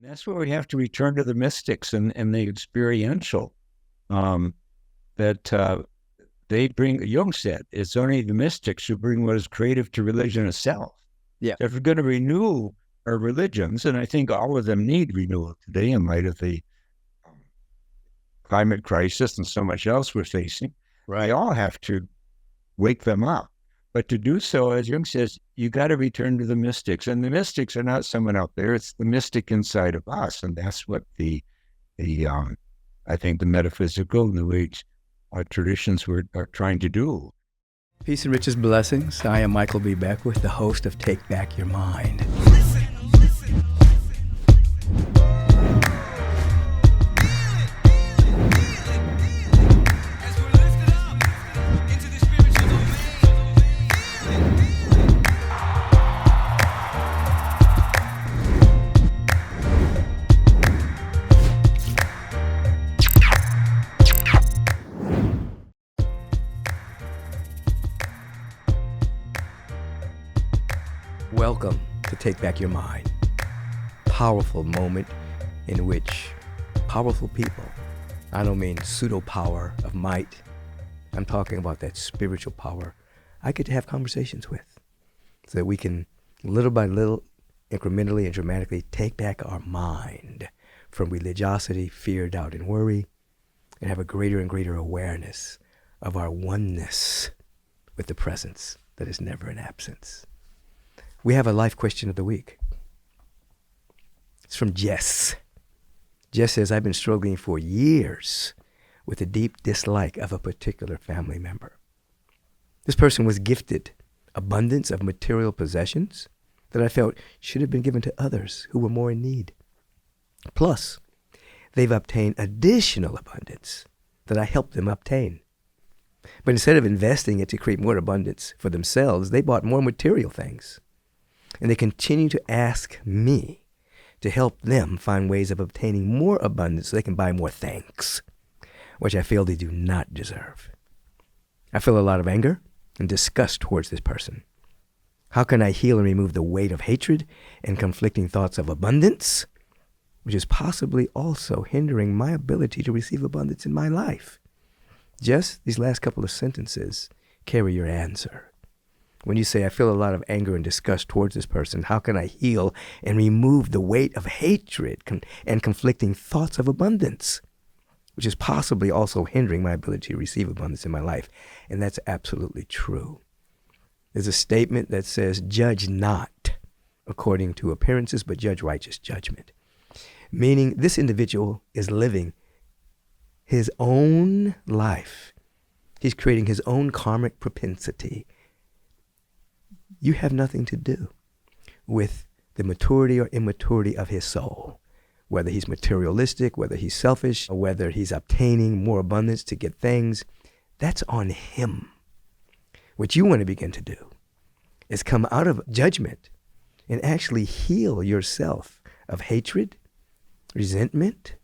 That's where we have to return to the mystics and the experiential that they bring. Jung said, it's only the mystics who bring what is creative to religion itself. Yeah. So if we're going to renew our religions, and I think all of them need renewal today in light of the climate crisis and so much else we're facing, they all have to wake them up. But to do so, as Jung says, you got to return to the mystics. And the mystics are not someone out there. It's the mystic inside of us. And that's what I think the metaphysical New Age traditions are trying to do. Peace and riches blessings. I am Michael B. Beckwith, the host of Take Back Your Mind. Welcome to Take Back Your Mind. Powerful moment in which powerful people, I don't mean pseudo power of might, I'm talking about that spiritual power I get to have conversations with so that we can little by little, incrementally and dramatically take back our mind from religiosity, fear, doubt, and worry, and have a greater and greater awareness of our oneness with the presence that is never in absence. We have a life question of the week. It's from Jess. Jess says, I've been struggling for years with a deep dislike of a particular family member. This person was gifted abundance of material possessions that I felt should have been given to others who were more in need. Plus, they've obtained additional abundance that I helped them obtain. But instead of investing it to create more abundance for themselves, they bought more material things. And they continue to ask me to help them find ways of obtaining more abundance so they can buy more things, which I feel they do not deserve. I feel a lot of anger and disgust towards this person. How can I heal and remove the weight of hatred and conflicting thoughts of abundance, which is possibly also hindering my ability to receive abundance in my life? Just these last couple of sentences carry your answer. When you say, I feel a lot of anger and disgust towards this person, how can I heal and remove the weight of hatred and conflicting thoughts of abundance, which is possibly also hindering my ability to receive abundance in my life? And that's absolutely true. There's a statement that says, judge not according to appearances, but judge righteous judgment. Meaning this individual is living his own life. He's creating his own karmic propensity. You have nothing to do with the maturity or immaturity of his soul, whether he's materialistic, whether he's selfish, or whether he's obtaining more abundance to get things. That's on him. What you want to begin to do is come out of judgment and actually heal yourself of hatred, resentment.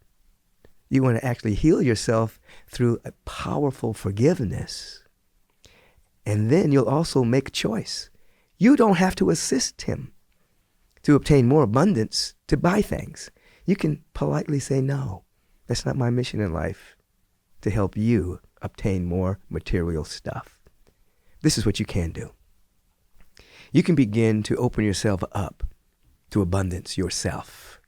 You want to actually heal yourself through a powerful forgiveness. And then you'll also make a choice. You don't have to assist him to obtain more abundance to buy things. You can politely say, no, that's not my mission in life, to help you obtain more material stuff. This is what you can do. You can begin to open yourself up to abundance yourself.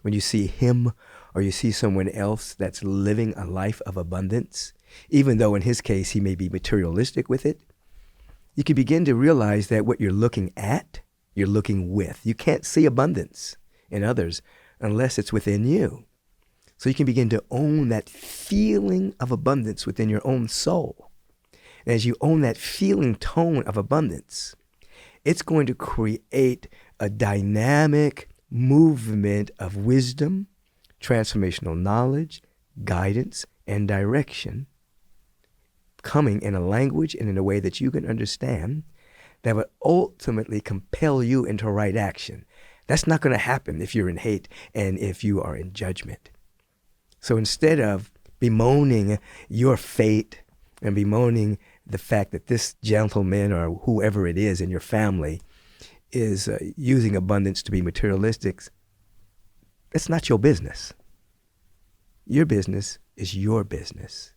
When you see him or you see someone else that's living a life of abundance, even though in his case he may be materialistic with it, you can begin to realize that what you're looking at, you're looking with. You can't see abundance in others unless it's within you. So you can begin to own that feeling of abundance within your own soul. And as you own that feeling tone of abundance, it's going to create a dynamic movement of wisdom, transformational knowledge, guidance, and direction, coming in a language and in a way that you can understand that would ultimately compel you into right action. That's not going to happen if you're in hate and if you are in judgment. So instead of bemoaning your fate and bemoaning the fact that this gentleman or whoever it is in your family is using abundance to be materialistic, It's not your business. Your business is your business.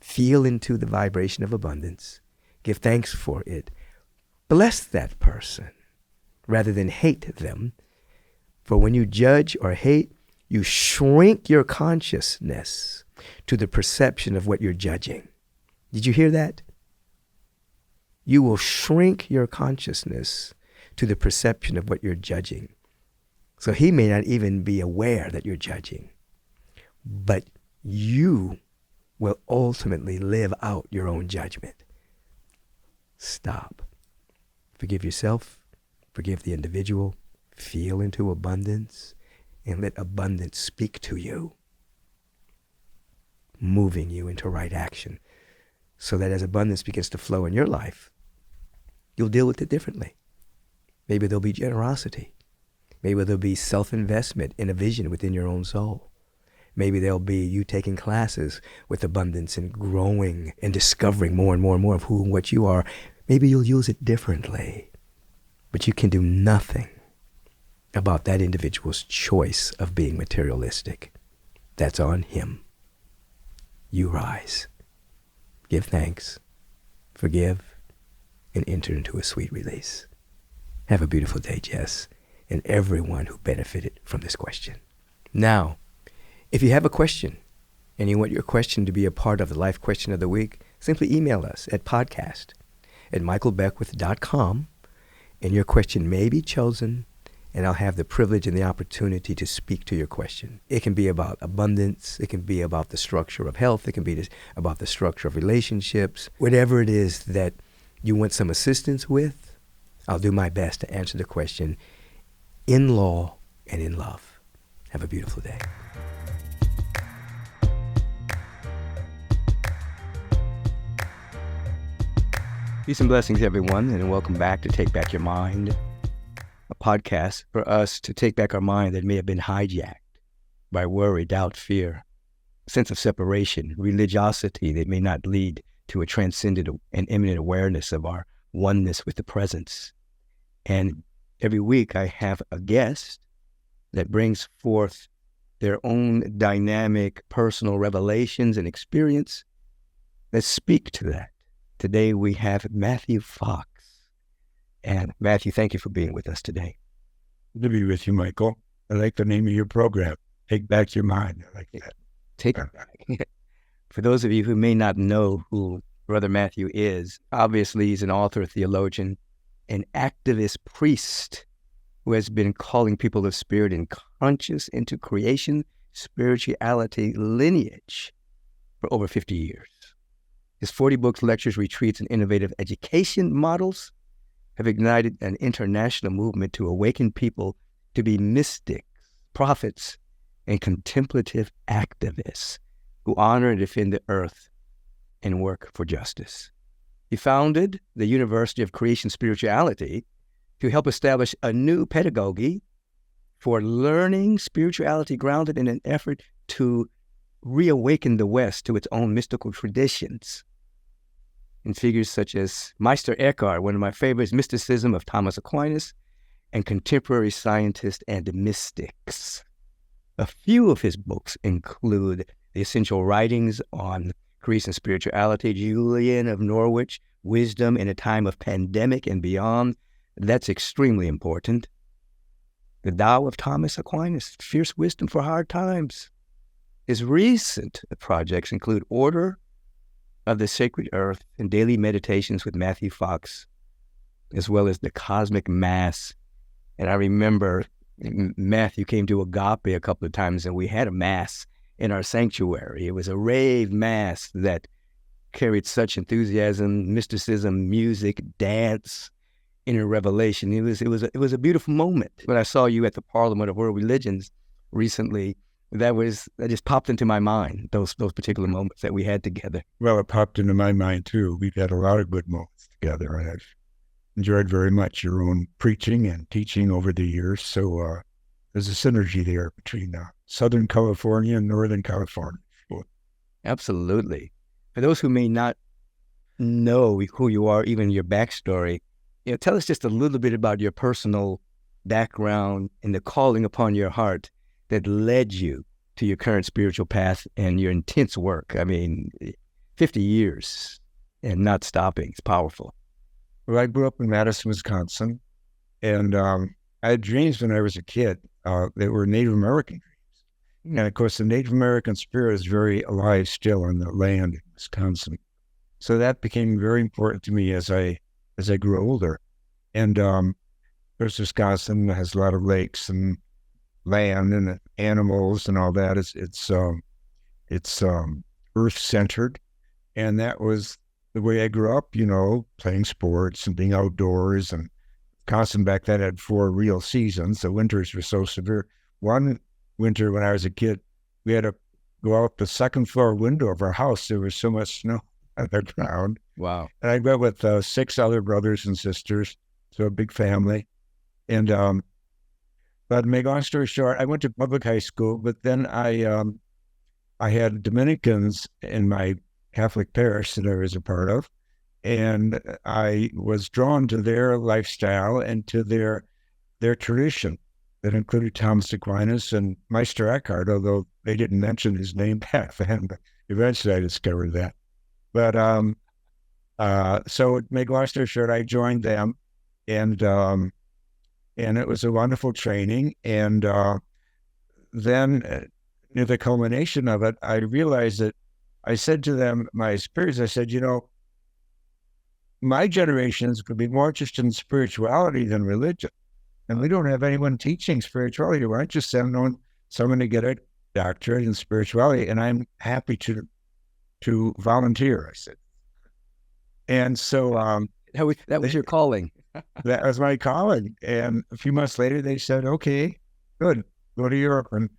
Feel into the vibration of abundance. Give thanks for it. Bless that person rather than hate them. For when you judge or hate, you shrink your consciousness to the perception of what you're judging. Did you hear that? You will shrink your consciousness to the perception of what you're judging. So he may not even be aware that you're judging, but you will ultimately live out your own judgment. Stop. Forgive yourself. Forgive the individual. Feel into abundance and let abundance speak to you, moving you into right action so that as abundance begins to flow in your life, you'll deal with it differently. Maybe there'll be generosity. Maybe there'll be self-investment in a vision within your own soul. Maybe there'll be you taking classes with abundance and growing and discovering more and more and more of who and what you are. Maybe you'll use it differently, but you can do nothing about that individual's choice of being materialistic. That's on him. You rise. Give thanks, forgive, and enter into a sweet release. Have a beautiful day, Jess, and everyone who benefited from this question. Now, if you have a question and you want your question to be a part of the Life Question of the Week, simply email us at podcast@michaelbeckwith.com, and your question may be chosen, and I'll have the privilege and the opportunity to speak to your question. It can be about abundance. It can be about the structure of health. It can be about the structure of relationships. Whatever it is that you want some assistance with, I'll do my best to answer the question in law and in love. Have a beautiful day. Peace and blessings, everyone, and welcome back to Take Back Your Mind, a podcast for us to take back our mind that may have been hijacked by worry, doubt, fear, sense of separation, religiosity that may not lead to a transcendent and imminent awareness of our oneness with the presence. And every week I have a guest that brings forth their own dynamic personal revelations and experience that speak to that. Today we have Matthew Fox. And Matthew, thank you for being with us today. Good to be with you, Michael. I like the name of your program. Take Back Your Mind. I like that. Take it back. For those of you who may not know who Brother Matthew is, obviously he's an author, theologian, an activist priest who has been calling people of spirit and conscious into creation, spirituality, lineage for over 50 years. His 40 books, lectures, retreats, and innovative education models have ignited an international movement to awaken people to be mystics, prophets, and contemplative activists who honor and defend the earth and work for justice. He founded the University of Creation Spirituality to help establish a new pedagogy for learning spirituality grounded in an effort to reawaken the West to its own mystical traditions. And figures such as Meister Eckhart, one of my favorites, Mysticism of Thomas Aquinas, and contemporary scientists and mystics. A few of his books include the essential writings on creation spirituality, Julian of Norwich, Wisdom in a Time of Pandemic and Beyond. That's extremely important. The Tao of Thomas Aquinas, Fierce Wisdom for Hard Times. His recent projects include Order of the Sacred Earth and Daily Meditations with Matthew Fox, as well as the Cosmic Mass. And I remember Matthew came to Agape a couple of times, and we had a Mass in our sanctuary. It was a rave Mass that carried such enthusiasm, mysticism, music, dance, inner revelation. It was a beautiful moment. When I saw you at the Parliament of World Religions recently, that just popped into my mind, those particular moments that we had together. Well, it popped into my mind too. We've had a lot of good moments together, and I've enjoyed very much your own preaching and teaching over the years. So there's a synergy there between Southern California and Northern California. Absolutely. For those who may not know who you are, even your backstory, tell us just a little bit about your personal background and the calling upon your heart that led you to your current spiritual path and your intense work? I mean, 50 years and not stopping. It's powerful. Well, I grew up in Madison, Wisconsin, and I had dreams when I was a kid that were Native American dreams. And of course, the Native American spirit is very alive still on the land in Wisconsin. So that became very important to me as I grew older. And of course, Wisconsin has a lot of lakes and land and animals and all that. It's earth-centered. And that was the way I grew up, playing sports and being outdoors. And Wisconsin back then had 4 real seasons. The winters were so severe. One winter when I was a kid, we had to go out the second floor window of our house. There was so much snow on the ground. Wow. And I went with 6 other brothers and sisters, so a big family. And but to make a long story short, I went to public high school, but then I had Dominicans in my Catholic parish that I was a part of, and I was drawn to their lifestyle and to their tradition that included Thomas Aquinas and Meister Eckhart, although they didn't mention his name back then, but eventually I discovered that. But so to make a long story short, I joined them, and it was a wonderful training. And then near the culmination of it, I realized that I said to them, my superiors, I said, my generations could be more interested in spirituality than religion. And we don't have anyone teaching spirituality. Why don't you send on someone to get a doctorate in spirituality? And I'm happy to volunteer, I said. And so that was your calling. That was my calling. And a few months later, they said, okay, good, go to Europe. And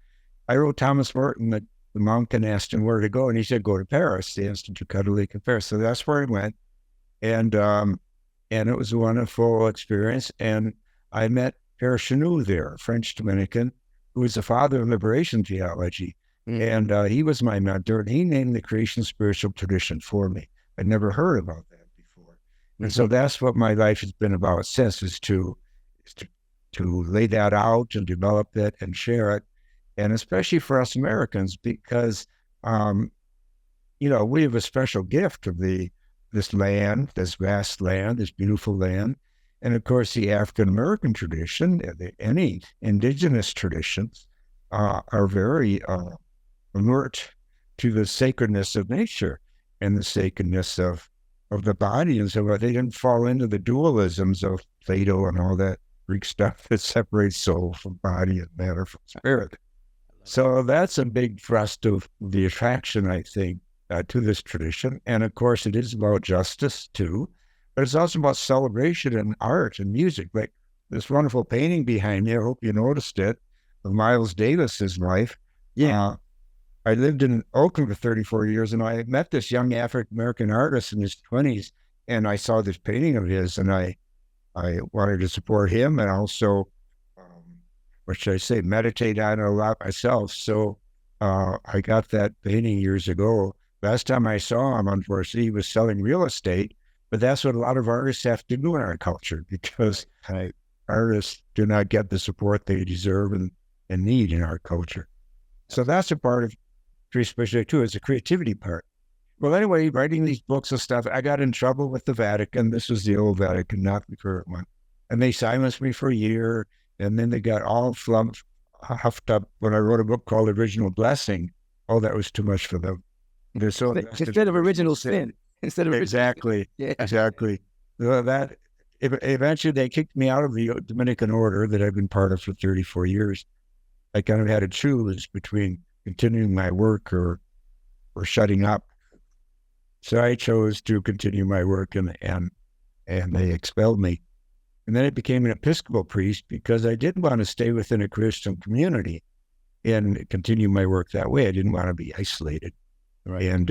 I wrote Thomas Merton, the monk, and asked him where to go. And he said, go to Paris, the Institut Catholique in Paris. So that's where I went. And it was a wonderful experience. And I met Père Chenou there, a French Dominican, who was the father of liberation theology. And he was my mentor, and he named the creation spiritual tradition for me. I'd never heard about that before. And so that's what my life has been about since, is to lay that out and develop it and share it. And especially for us Americans, because, we have a special gift of this land, this vast land, this beautiful land. And of course, the African-American tradition, any indigenous traditions are very alert to the sacredness of nature and the sacredness of the body. And so they didn't fall into the dualisms of Plato and all that Greek stuff that separates soul from body and matter from spirit. So that's a big thrust of the attraction, I think, to this tradition. And of course, it is about justice too, but it's also about celebration and art and music. Like this wonderful painting behind me, I hope you noticed it, of Miles Davis's life. Yeah. I lived in Oakland for 34 years, and I met this young African-American artist in his 20s, and I saw this painting of his, and I wanted to support him, and also, meditate on it a lot myself. So I got that painting years ago. Last time I saw him, unfortunately, he was selling real estate, but that's what a lot of artists have to do in our culture, because artists do not get the support they deserve and need in our culture. So that's a part of Tree Specialty too, is the creativity part. Well, anyway, writing these books and stuff, I got in trouble with the Vatican. This was the old Vatican, not the current one. And they silenced me for a year, and then they got all huffed up when I wrote a book called Original Blessing. Oh, that was too much for them. They're so instead of original sin. Instead of exactly. Well, that eventually they kicked me out of the Dominican order that I've been part of for 34 years. I kind of had to choose between continuing my work or shutting up. So I chose to continue my work, and they expelled me. And then I became an Episcopal priest because I didn't want to stay within a Christian community and continue my work that way. I didn't want to be isolated. Right. And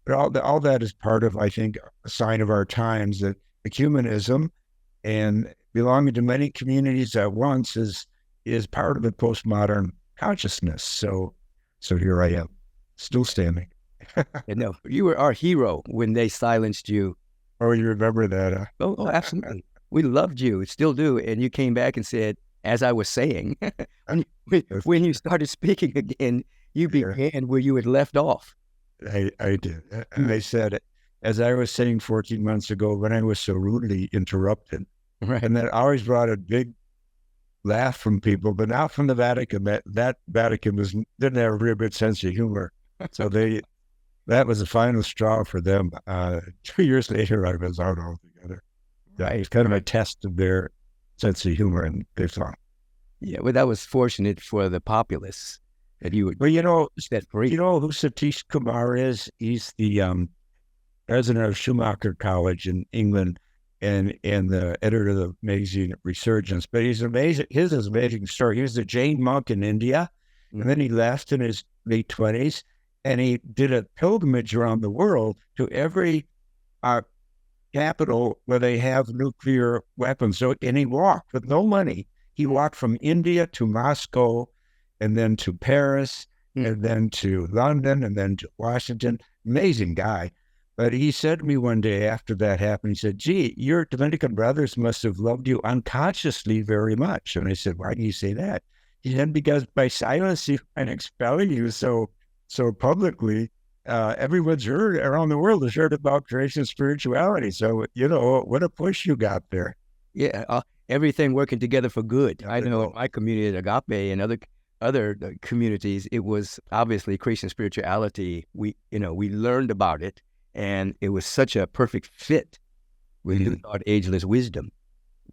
but all that is part of, I think, a sign of our times, that ecumenism and belonging to many communities at once is part of the postmodern consciousness. So here I am, still standing. No, you were our hero when they silenced you. Oh, you remember that? Oh, absolutely. We loved you, still do. And you came back and said, as I was saying, when you started speaking again, you began where you had left off. I did. I said it, as I was saying 14 months ago, when I was so rudely interrupted. Right. And that always brought a big laugh from people, but not from the Vatican. That Vatican didn't have a real good sense of humor. So that was the final straw for them. 2 years later, I was out altogether. Yeah, it's kind of a test of their sense of humor, and they thought. Yeah, well, that was fortunate for the populace that you would. Well, set free. You know who Satish Kumar is? He's the president of Schumacher College in England, and the editor of the magazine Resurgence. But he's amazing. His is an amazing story. He was a Jain monk in India, and then he left in his late 20s, and he did a pilgrimage around the world to every capital where they have nuclear weapons. And he walked with no money. He walked from India to Moscow, and then to Paris, and then to London, and then to Washington. Amazing guy. But he said to me one day after that happened, he said, "Gee, your Dominican brothers must have loved you unconsciously very much." And I said, "Why do you say that?" He said, "Because by silencing and expelling you so publicly, everyone's heard around the world has heard about creation spirituality. So, what a push you got there." Yeah, everything working together for good. I know in my community at Agape and other communities, it was obviously creation spirituality. We learned about it, and it was such a perfect fit with our ageless wisdom,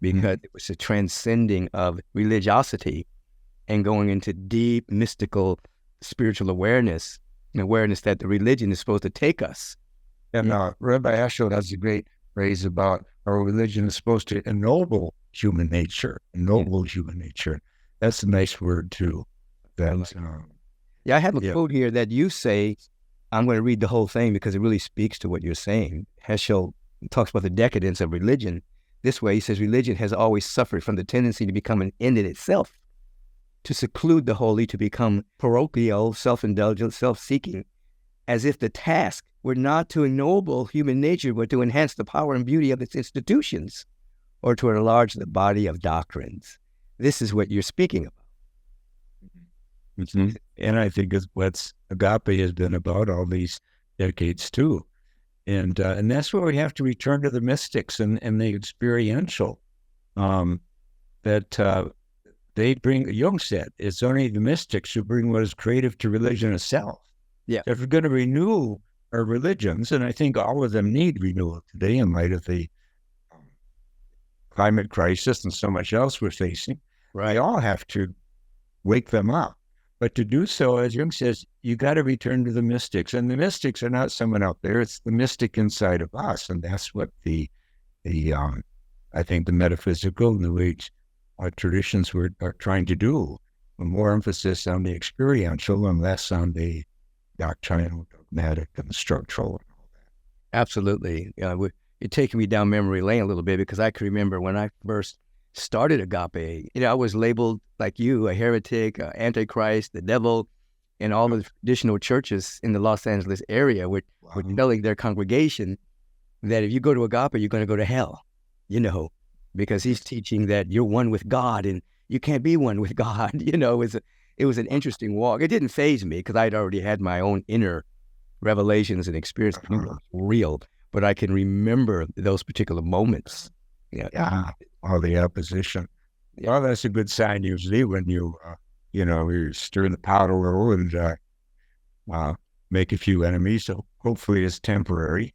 because it was a transcending of religiosity and going into deep mystical spiritual awareness, an awareness that the religion is supposed to take us. And Rabbi Ashel has a great phrase about our religion is supposed to ennoble human nature. Human nature. That's a nice word too. I have a quote here that you say. I'm going to read the whole thing because it really speaks to what you're saying. Heschel talks about the decadence of religion this way. He says, religion has always suffered from the tendency to become an end in itself, to seclude the holy, to become parochial, self-indulgent, self-seeking, as if the task were not to ennoble human nature, but to enhance the power and beauty of its institutions, or to enlarge the body of doctrines. This is what you're speaking about. Mm-hmm. And I think it's what Agape has been about all these decades too. And that's where we have to return to the mystics and the experiential that they bring. Jung said, it's only the mystics who bring what is creative to religion itself. Yeah. If we're going to renew our religions, and I think all of them need renewal today in light of the climate crisis and so much else we're facing, they all have to wake them up. But to do so, as Jung says, you got to return to the mystics. And the mystics are not someone out there. It's the mystic inside of us. And that's what I think the metaphysical New Age traditions are trying to do. More emphasis on the experiential and less on the doctrinal, dogmatic, and structural and all that. Absolutely. You're taking me down memory lane a little bit, because I can remember when I first started Agape, I was labeled like you, a heretic, antichrist, the devil, and all the traditional churches in the Los Angeles area were telling their congregation that if you go to Agape, you're going to go to hell, because he's teaching that you're one with God and you can't be one with God. It was an interesting walk. It didn't faze me because I'd already had my own inner revelations and experience. It was real, but I can remember those particular moments. All the opposition. Well, that's a good sign usually when you stir the pot a little and make a few enemies. So hopefully it's temporary.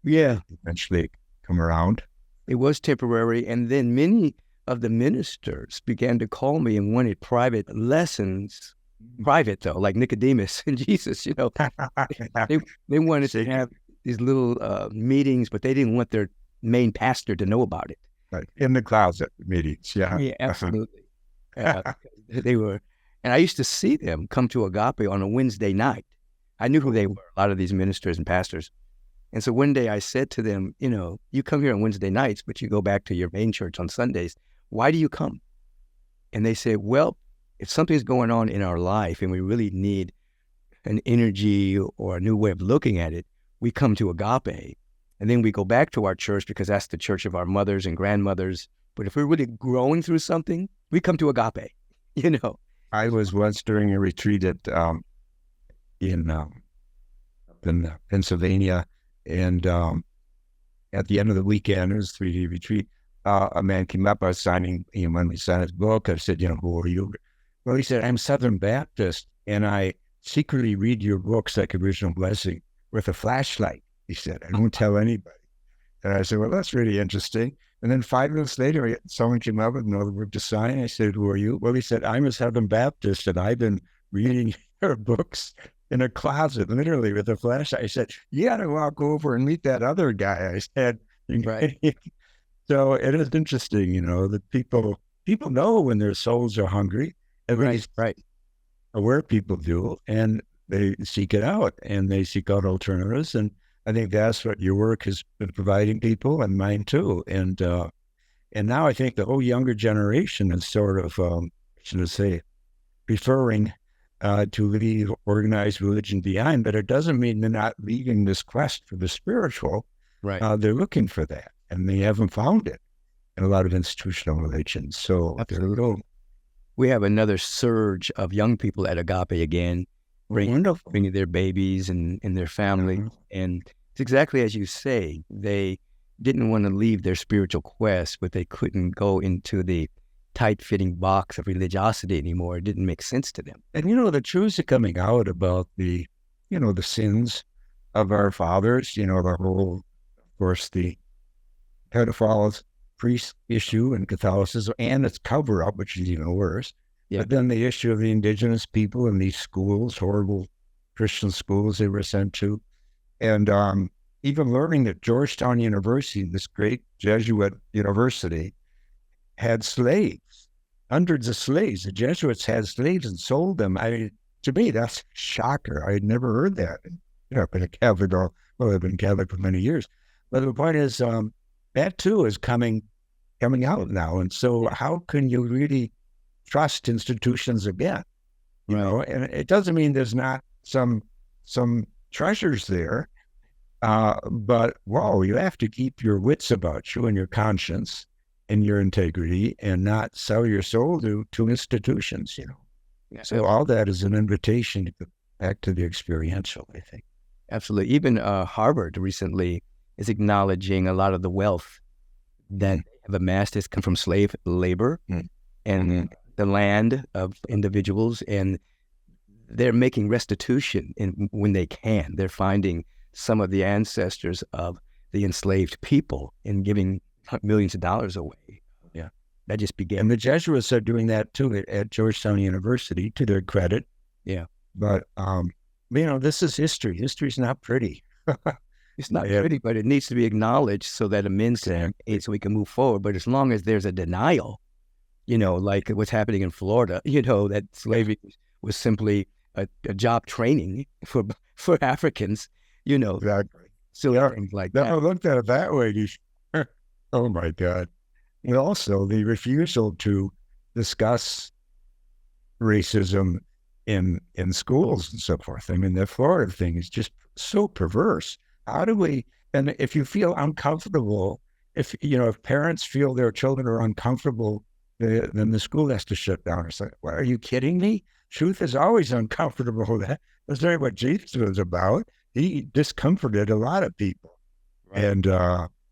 Yeah. Eventually come around. It was temporary. And then many of the ministers began to call me and wanted private lessons. Private though, like Nicodemus and Jesus, they wanted to have these little meetings, but they didn't want their main pastor to know about it. Right. In the closet meetings, yeah. Yeah, absolutely. They were, and I used to see them come to Agape on a Wednesday night. I knew who they were, a lot of these ministers and pastors. And so one day I said to them, you come here on Wednesday nights, but you go back to your main church on Sundays. Why do you come? And they said, well, if something's going on in our life and we really need an energy or a new way of looking at it, we come to Agape. And then we go back to our church because that's the church of our mothers and grandmothers. But if we're really growing through something, We come to agape, you know. I was once during a retreat in Pennsylvania, and at the end of the weekend, it was a 3-day retreat. A man came up. I was signing, when we signed his book, I said, who are you? Well, he said, I'm Southern Baptist, and I secretly read your books like Original Blessing with a flashlight. He said, I don't tell anybody. And I said, well, that's really interesting. And then 5 minutes later, someone came up with another book to sign. I said, who are you? Well, he said, I'm a Southern Baptist, and I've been reading your books in a closet, literally with a flashlight. I said, you got to walk over and meet that other guy. I said, right. So it is interesting, that people know when their souls are hungry. At least aware people do, and they seek it out, and they seek out alternatives. And I think that's what your work has been providing people, and mine too. And now I think the whole younger generation is sort of, preferring to leave organized religion behind, but it doesn't mean they're not leaving this quest for the spiritual. Right. They're looking for that, and they haven't found it in a lot of institutional religions. So absolutely. We have another surge of young people at Agape again, bringing their babies and their family. Mm-hmm. And it's exactly as you say, they didn't want to leave their spiritual quest, but they couldn't go into the tight-fitting box of religiosity anymore. It didn't make sense to them. And, the truths are coming out about the sins of our fathers, the whole, of course, the pedophiles, priest issue in Catholicism, and its cover-up, which is even worse. Yeah. But then the issue of the indigenous people in these schools, horrible Christian schools they were sent to. And even learning that Georgetown University, this great Jesuit university, had slaves, hundreds of slaves. The Jesuits had slaves and sold them. To me, that's a shocker. I had never heard that. I've been a Catholic, I've been Catholic for many years. But the point is, that too is coming out now. And so how can you really trust institutions again? And it doesn't mean there's not some treasures there, but you have to keep your wits about you and your conscience and your integrity, and not sell your soul to institutions, Yeah. So all that is an invitation to go back to the experiential, I think. Absolutely. Even Harvard recently is acknowledging a lot of the wealth that have amassed has come from slave labor and the land of individuals, and they're making restitution when they can. They're finding some of the ancestors of the enslaved people and giving millions of dollars away. Yeah. That just began. And the Jesuits are doing that too at Georgetown University, to their credit. Yeah. But, this is history. History's not pretty. It's not pretty, but it needs to be acknowledged so that amends so we can move forward. But as long as there's a denial, like what's happening in Florida, that slavery was simply a job training for Africans, Exactly. So things like that. I looked at it that way. Oh my God. And also the refusal to discuss racism in schools and so forth. I mean, the Florida thing is just so perverse. How do we, and if you feel uncomfortable, if parents feel their children are uncomfortable, then the school has to shut down. It's like, well, are you kidding me? Truth is always uncomfortable. That's not what Jesus was about. He discomforted a lot of people. Right. And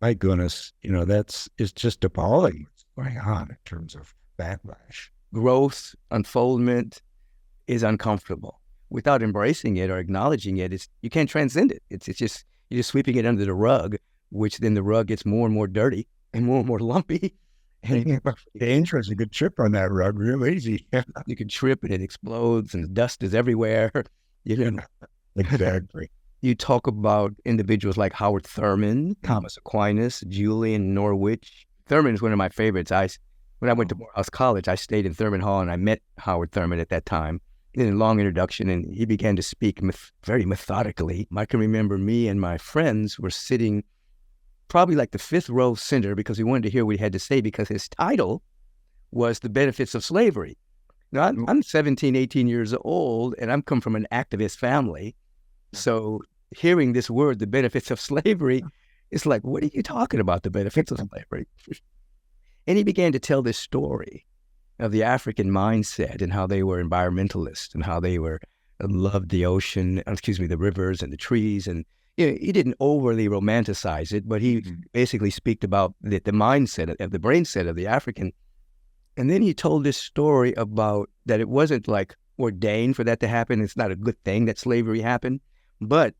my goodness, it's just appalling what's going on in terms of backlash. Growth, unfoldment is uncomfortable. Without embracing it or acknowledging it, you can't transcend it. It's just, you're just sweeping it under the rug, which then the rug gets more and more dirty and more lumpy. And dangerous. You could trip on that rug real easy. You can trip and it explodes and dust is everywhere. Exactly. You talk about individuals like Howard Thurman, Thomas Aquinas, Julian of Norwich. Thurman is one of my favorites. When I went to Morehouse College, I stayed in Thurman Hall and I met Howard Thurman at that time. In a long introduction, and he began to speak very methodically. I can remember me and my friends were sitting probably like the 5th row center because we wanted to hear what he had to say, because his title was The Benefits of Slavery. Now, I'm 17, 18 years old, and I'm come from an activist family. So hearing this word, the benefits of slavery, it's like, what are you talking about, the benefits of slavery? And he began to tell this story of the African mindset and how they were environmentalists and how they were loved the ocean, the rivers and the trees. And he didn't overly romanticize it, but he basically speak about the mindset of the brain set of the African. And then he told this story about that it wasn't like ordained for that to happen. It's not a good thing that slavery happened, but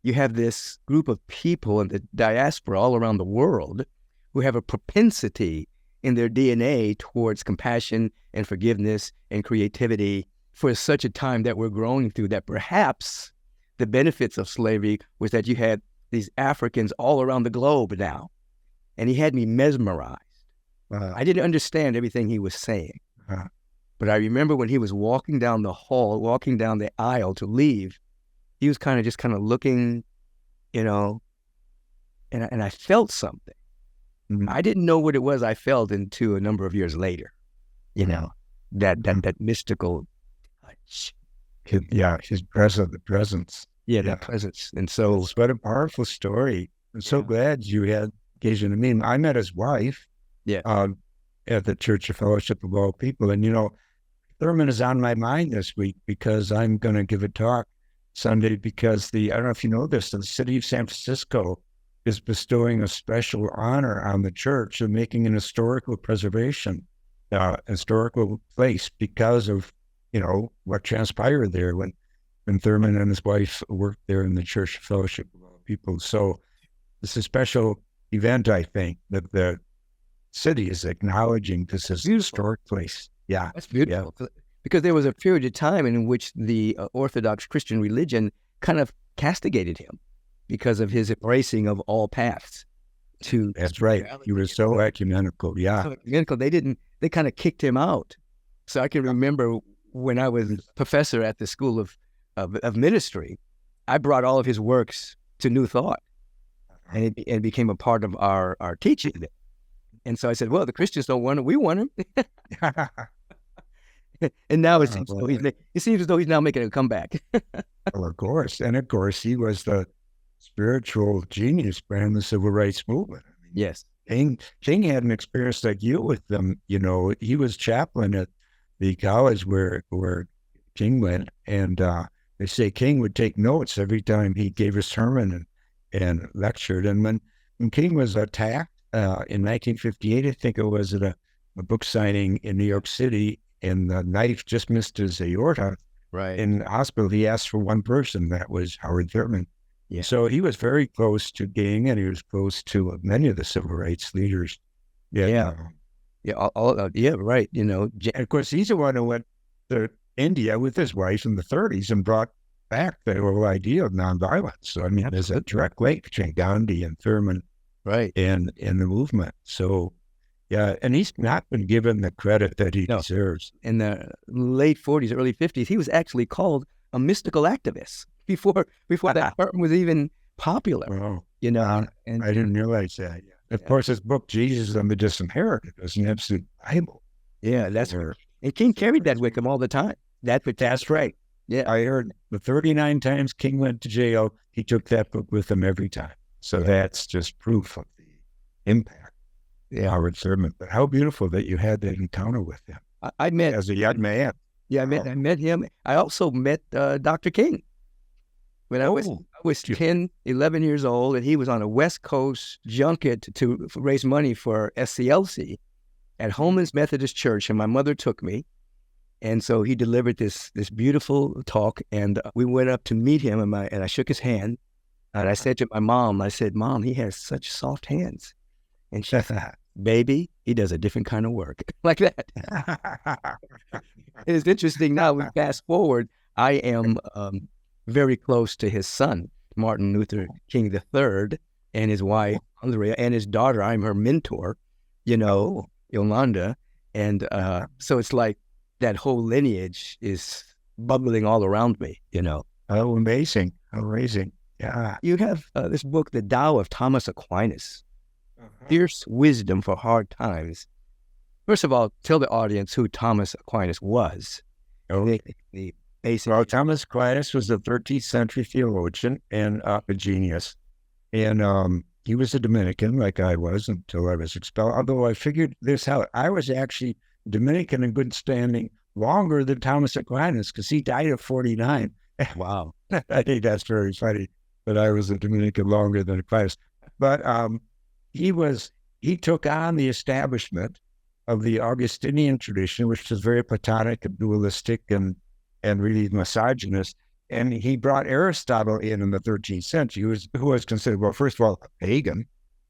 you have this group of people in the diaspora all around the world who have a propensity in their DNA towards compassion and forgiveness and creativity for such a time that we're growing through, that perhaps the benefits of slavery was that you had these Africans all around the globe now. And he had me mesmerized. I didn't understand everything he was saying. But I remember when he was walking down the hall, walking down the aisle to leave, he was kind of looking, and I felt something. I didn't know what it was I felt until a number of years later, that mystical touch. His presence. That presence. And so... What a powerful story. I'm so glad you had occasion to meet him. I met his wife at the Church of Fellowship of All People. And, Thurman is on my mind this week because I'm going to give a talk Sunday because I don't know if you know this, the city of San Francisco is bestowing a special honor on the church of making an historical preservation, historical place because of, what transpired there when Thurman and his wife worked there in the Church of Fellowship of All People. So it's a special event, I think, that the city is acknowledging this as a historic place. Yeah. That's beautiful. Yeah. Because there was a period of time in which the Orthodox Christian religion kind of castigated him because of his embracing of all paths. That's right. He was so ecumenical. Yeah. So ecumenical. They kind of kicked him out. So I can remember when I was professor at the School of Ministry, I brought all of his works to New Thought, and it became a part of our teaching. And so I said, well, the Christians don't want him. We want him. And now it seems as though he's now making a comeback. Well, of course. And of course, he was the spiritual genius behind the civil rights movement. Yes. King had an experience like you with them. He was chaplain at the college where King went. And they say King would take notes every time he gave a sermon and lectured. And when King was attacked in 1958, I think it was at a book signing in New York City, and the knife just missed his aorta. Right. In the hospital, he asked for one person. That was Howard Thurman. Yeah. So he was very close to King, and he was close to many of the civil rights leaders. Yeah. Right. And of course, he's the one who went to India with his wife in the 30s and brought back the whole idea of nonviolence. So, I mean, there's a direct link between Gandhi and Thurman. Right. And the movement. So, yeah, and he's not been given the credit that he deserves. In the late 40s, early 50s, he was actually called a mystical activist before that term was even popular. Oh, and I didn't realize that. Yeah. Of course, his book, Jesus and the Disinherited, was an absolute Bible. Yeah, that's right. And King carried that with him all the time. That's right. Yeah. I heard the 39 times King went to jail, he took that book with him every time. So that's just proof of the impact. Yeah, Howard Thurman. But how beautiful that you had that encounter with him. I met as a young man. Yeah, I met him. I also met Dr. King when I was 10, 11 years old, and he was on a West Coast junket to raise money for SCLC at Holman's Methodist Church, and my mother took me. And so he delivered this beautiful talk, and we went up to meet him, and I shook his hand. And I said to my mom, Mom, he has such soft hands. And she said, baby, he does a different kind of work. Like that. It's interesting now, we fast forward, I am very close to his son, Martin Luther King III, and his wife, Andrea, and his daughter. I'm her mentor, Yolanda. And so it's like that whole lineage is bubbling all around me, Oh, amazing. Amazing. Yeah. You have this book, The Tao of Thomas Aquinas, Fierce Wisdom for Hard Times. First of all, tell the audience who Thomas Aquinas was. Okay. The basic. Well, Thomas Aquinas was a 13th century theologian and a genius. And he was a Dominican like I was until I was expelled. Although I figured this out. I was actually Dominican in good standing longer than Thomas Aquinas, because he died at 49. Wow. I think that's very funny that I was a Dominican longer than Aquinas. But he took on the establishment of the Augustinian tradition, which was very Platonic and dualistic and really misogynist. And he brought Aristotle in the 13th century, who was considered, well, first of all, a pagan,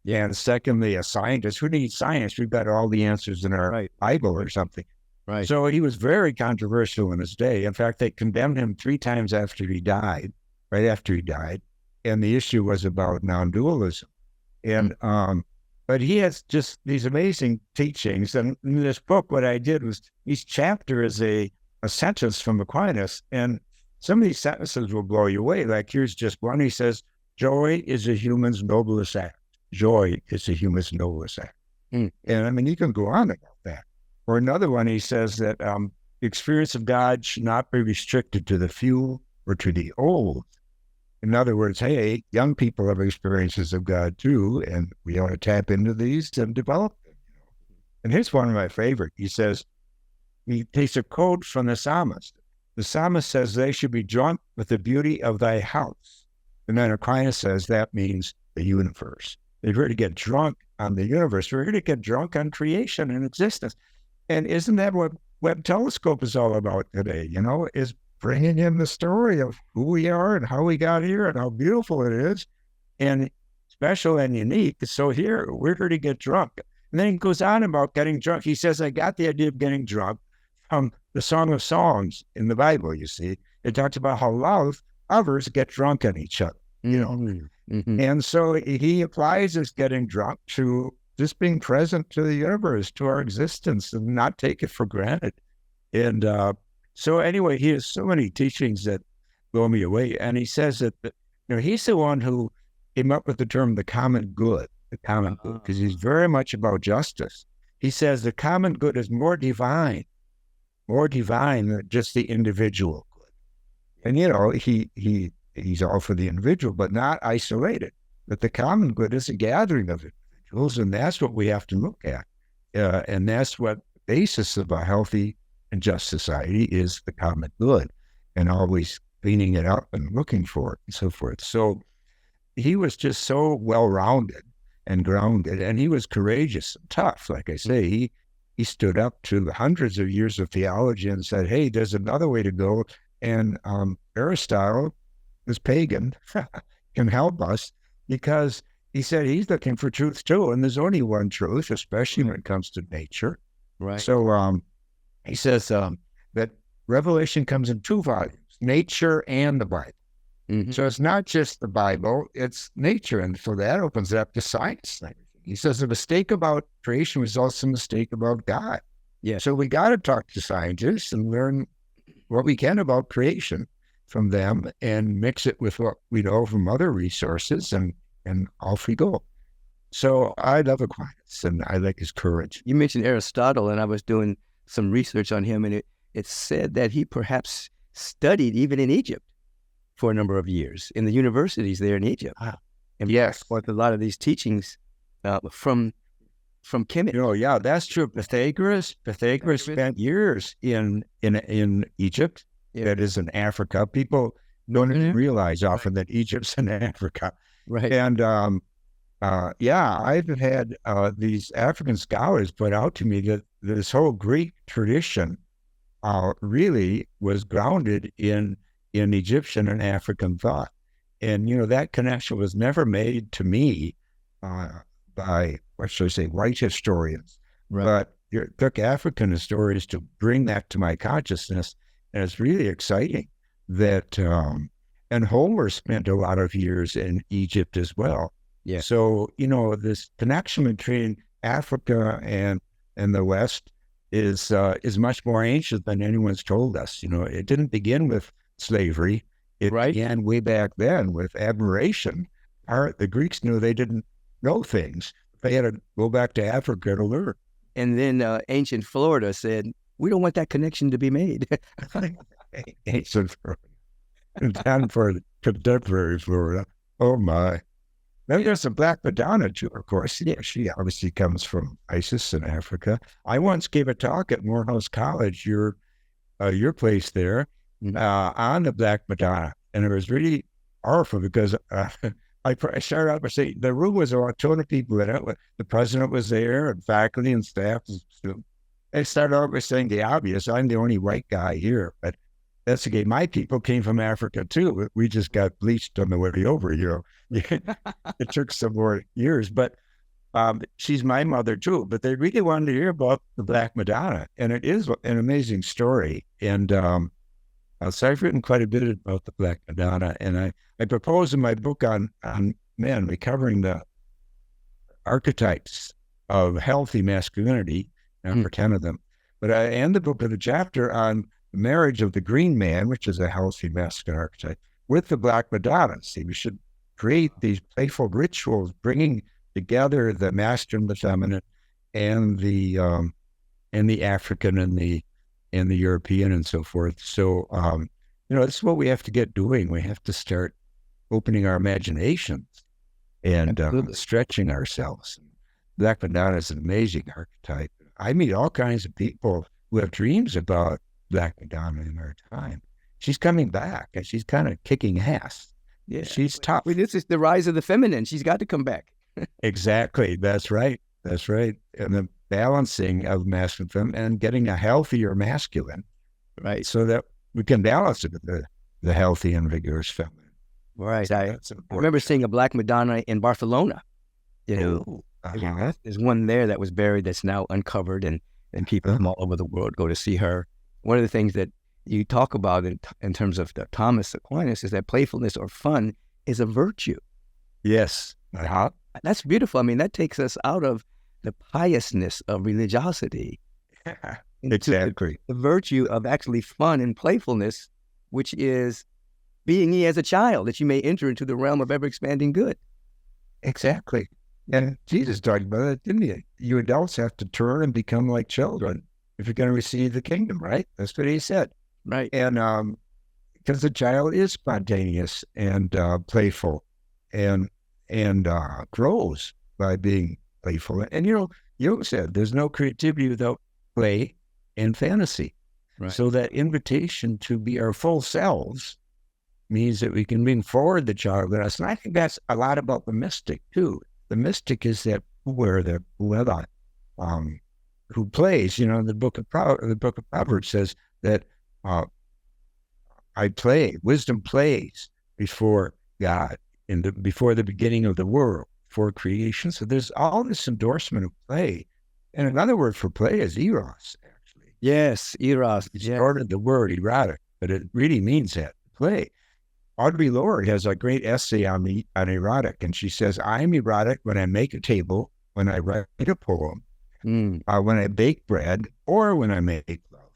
and secondly, a scientist. Who needs science? We've got all the answers in our Bible or something. Right. So he was very controversial in his day. In fact, they condemned him 3 times after he died, right after he died. And the issue was about non-dualism. And but he has just these amazing teachings. And in this book, what I did was each chapter is a sentence from Aquinas. And some of these sentences will blow you away. Like here's just one. He says, joy is a human's noblest act. Joy is a human's noblest act. And I mean, you can go on about that. Or another one, he says that the experience of God should not be restricted to the few or to the old. In other words, hey, young people have experiences of God too, and we ought to tap into these and develop them. And here's one of my favorite. He says, he takes a quote from the psalmist. The psalmist says, they should be drunk with the beauty of thy house. And then Aquinas says that means the universe. They're here to get drunk on the universe. We're here to get drunk on creation and existence. And isn't that what Webb Telescope is all about today? Is bringing in the story of who we are and how we got here and how beautiful it is and special and unique. So here, we're here to get drunk. And then he goes on about getting drunk. He says, I got the idea of getting drunk from the Song of Songs in the Bible, you see. It talks about how lovers get drunk on each other, And so he applies this getting drunk to just being present to the universe, to our existence, and not take it for granted. And so anyway, he has so many teachings that blow me away. And he says that, he's the one who came up with the term the common good, because he's very much about justice. He says the common good is more divine than just the individual good. And, he's all for the individual, but not isolated. But the common good is a gathering of individuals, and that's what we have to look at. And that's what the basis of a healthy and just society is, the common good, and always cleaning it up and looking for it and so forth. So he was just so well-rounded and grounded, and he was courageous and tough. Like I say, he stood up to the hundreds of years of theology and said, hey, there's another way to go. And Aristotle, this pagan, can help us, because he said he's looking for truth too. And there's only one truth, especially when it comes to nature. Right. So he says that revelation comes in 2 volumes, nature and the Bible. So it's not just the Bible, it's nature. And so that opens it up to science. He says the mistake about creation was also a mistake about God. Yeah. So we got to talk to scientists and learn what we can about creation from them and mix it with what we know from other resources, and off we go. So I love Aquinas, and I like his courage. You mentioned Aristotle, and I was doing some research on him, and it said that he perhaps studied even in Egypt for a number of years in the universities there in Egypt. And yes, with a lot of these teachings from Kemet. Yeah, that's true. Pythagoras spent years in Egypt. Yeah. That is in Africa. People don't even realize often that Egypt's in Africa. Right. And I've had these African scholars point out to me that this whole Greek tradition really was grounded in Egyptian and African thought. And, that connection was never made to me by, what should I say, white historians. Right. But it took African historians to bring that to my consciousness. And it's really exciting that, and Homer spent a lot of years in Egypt as well. Yeah. So, this connection between Africa and the West is much more ancient than anyone's told us. It didn't begin with slavery. It began way back then with admiration. The Greeks knew they didn't know things. They had to go back to Africa to learn. And then ancient Florida said, we don't want that connection to be made. Ancient Florida. And for contemporary Florida, oh my. Then there's the Black Madonna too, of course. Yeah, she obviously comes from Isis in Africa. I once gave a talk at Morehouse College, your place there, on the Black Madonna, and it was really powerful because I started out by saying the room was about 200 people in it. The president was there, and faculty and staff. I started out by saying the obvious. I'm the only white guy here, but that's okay. My people came from Africa too. We just got bleached on the way over, It took some more years, but she's my mother too. But they really wanted to hear about the Black Madonna, and it is an amazing story. And so I've written quite a bit about the Black Madonna, and I propose in my book on recovering the archetypes of healthy masculinity, for 10 of them. But I end the book with a chapter on the marriage of the green man, which is a healthy masculine archetype, with the Black Madonna. See, we should create these playful rituals, bringing together the masculine, the feminine, and the African and the European and so forth. So, this is what we have to get doing. We have to start opening our imaginations and stretching ourselves. Black Madonna is an amazing archetype. I meet all kinds of people who have dreams about Black Madonna in our time. She's coming back, and she's kind of kicking ass. Yeah, she's tough. This is the rise of the feminine. She's got to come back. Exactly. That's right. And the balancing of masculine feminine and getting a healthier masculine, right? So that we can balance it with the healthy and vigorous feminine. Right. I remember seeing a Black Madonna in Barcelona. There's one there that was buried that's now uncovered, and people from all over the world go to see her. One of the things that you talk about in terms of Thomas Aquinas is that playfulness or fun is a virtue. Yes. That's beautiful. I mean, that takes us out of the piousness of religiosity. Exactly. The virtue of actually fun and playfulness, which is being ye as a child, that you may enter into the realm of ever-expanding good. Exactly. And Jesus talked about it, didn't he? You adults have to turn and become like children if you're going to receive the kingdom, right? That's what he said. Right. And because the child is spontaneous and playful and grows by being playful. And, Jung said there's no creativity without play and fantasy. Right. So that invitation to be our full selves means that we can bring forward the child in us. And I think that's a lot about the mystic, too. The mystic is that who plays. The book of Proverbs says that wisdom plays before God, before the beginning of the world, before creation. So there's all this endorsement of play. And another word for play is eros, actually. Yes, eros. It started the word erotic, but it really means that, play. Audre Lorde has a great essay on erotic, and she says, I'm erotic when I make a table, when I write a poem, when I bake bread, or when I make love.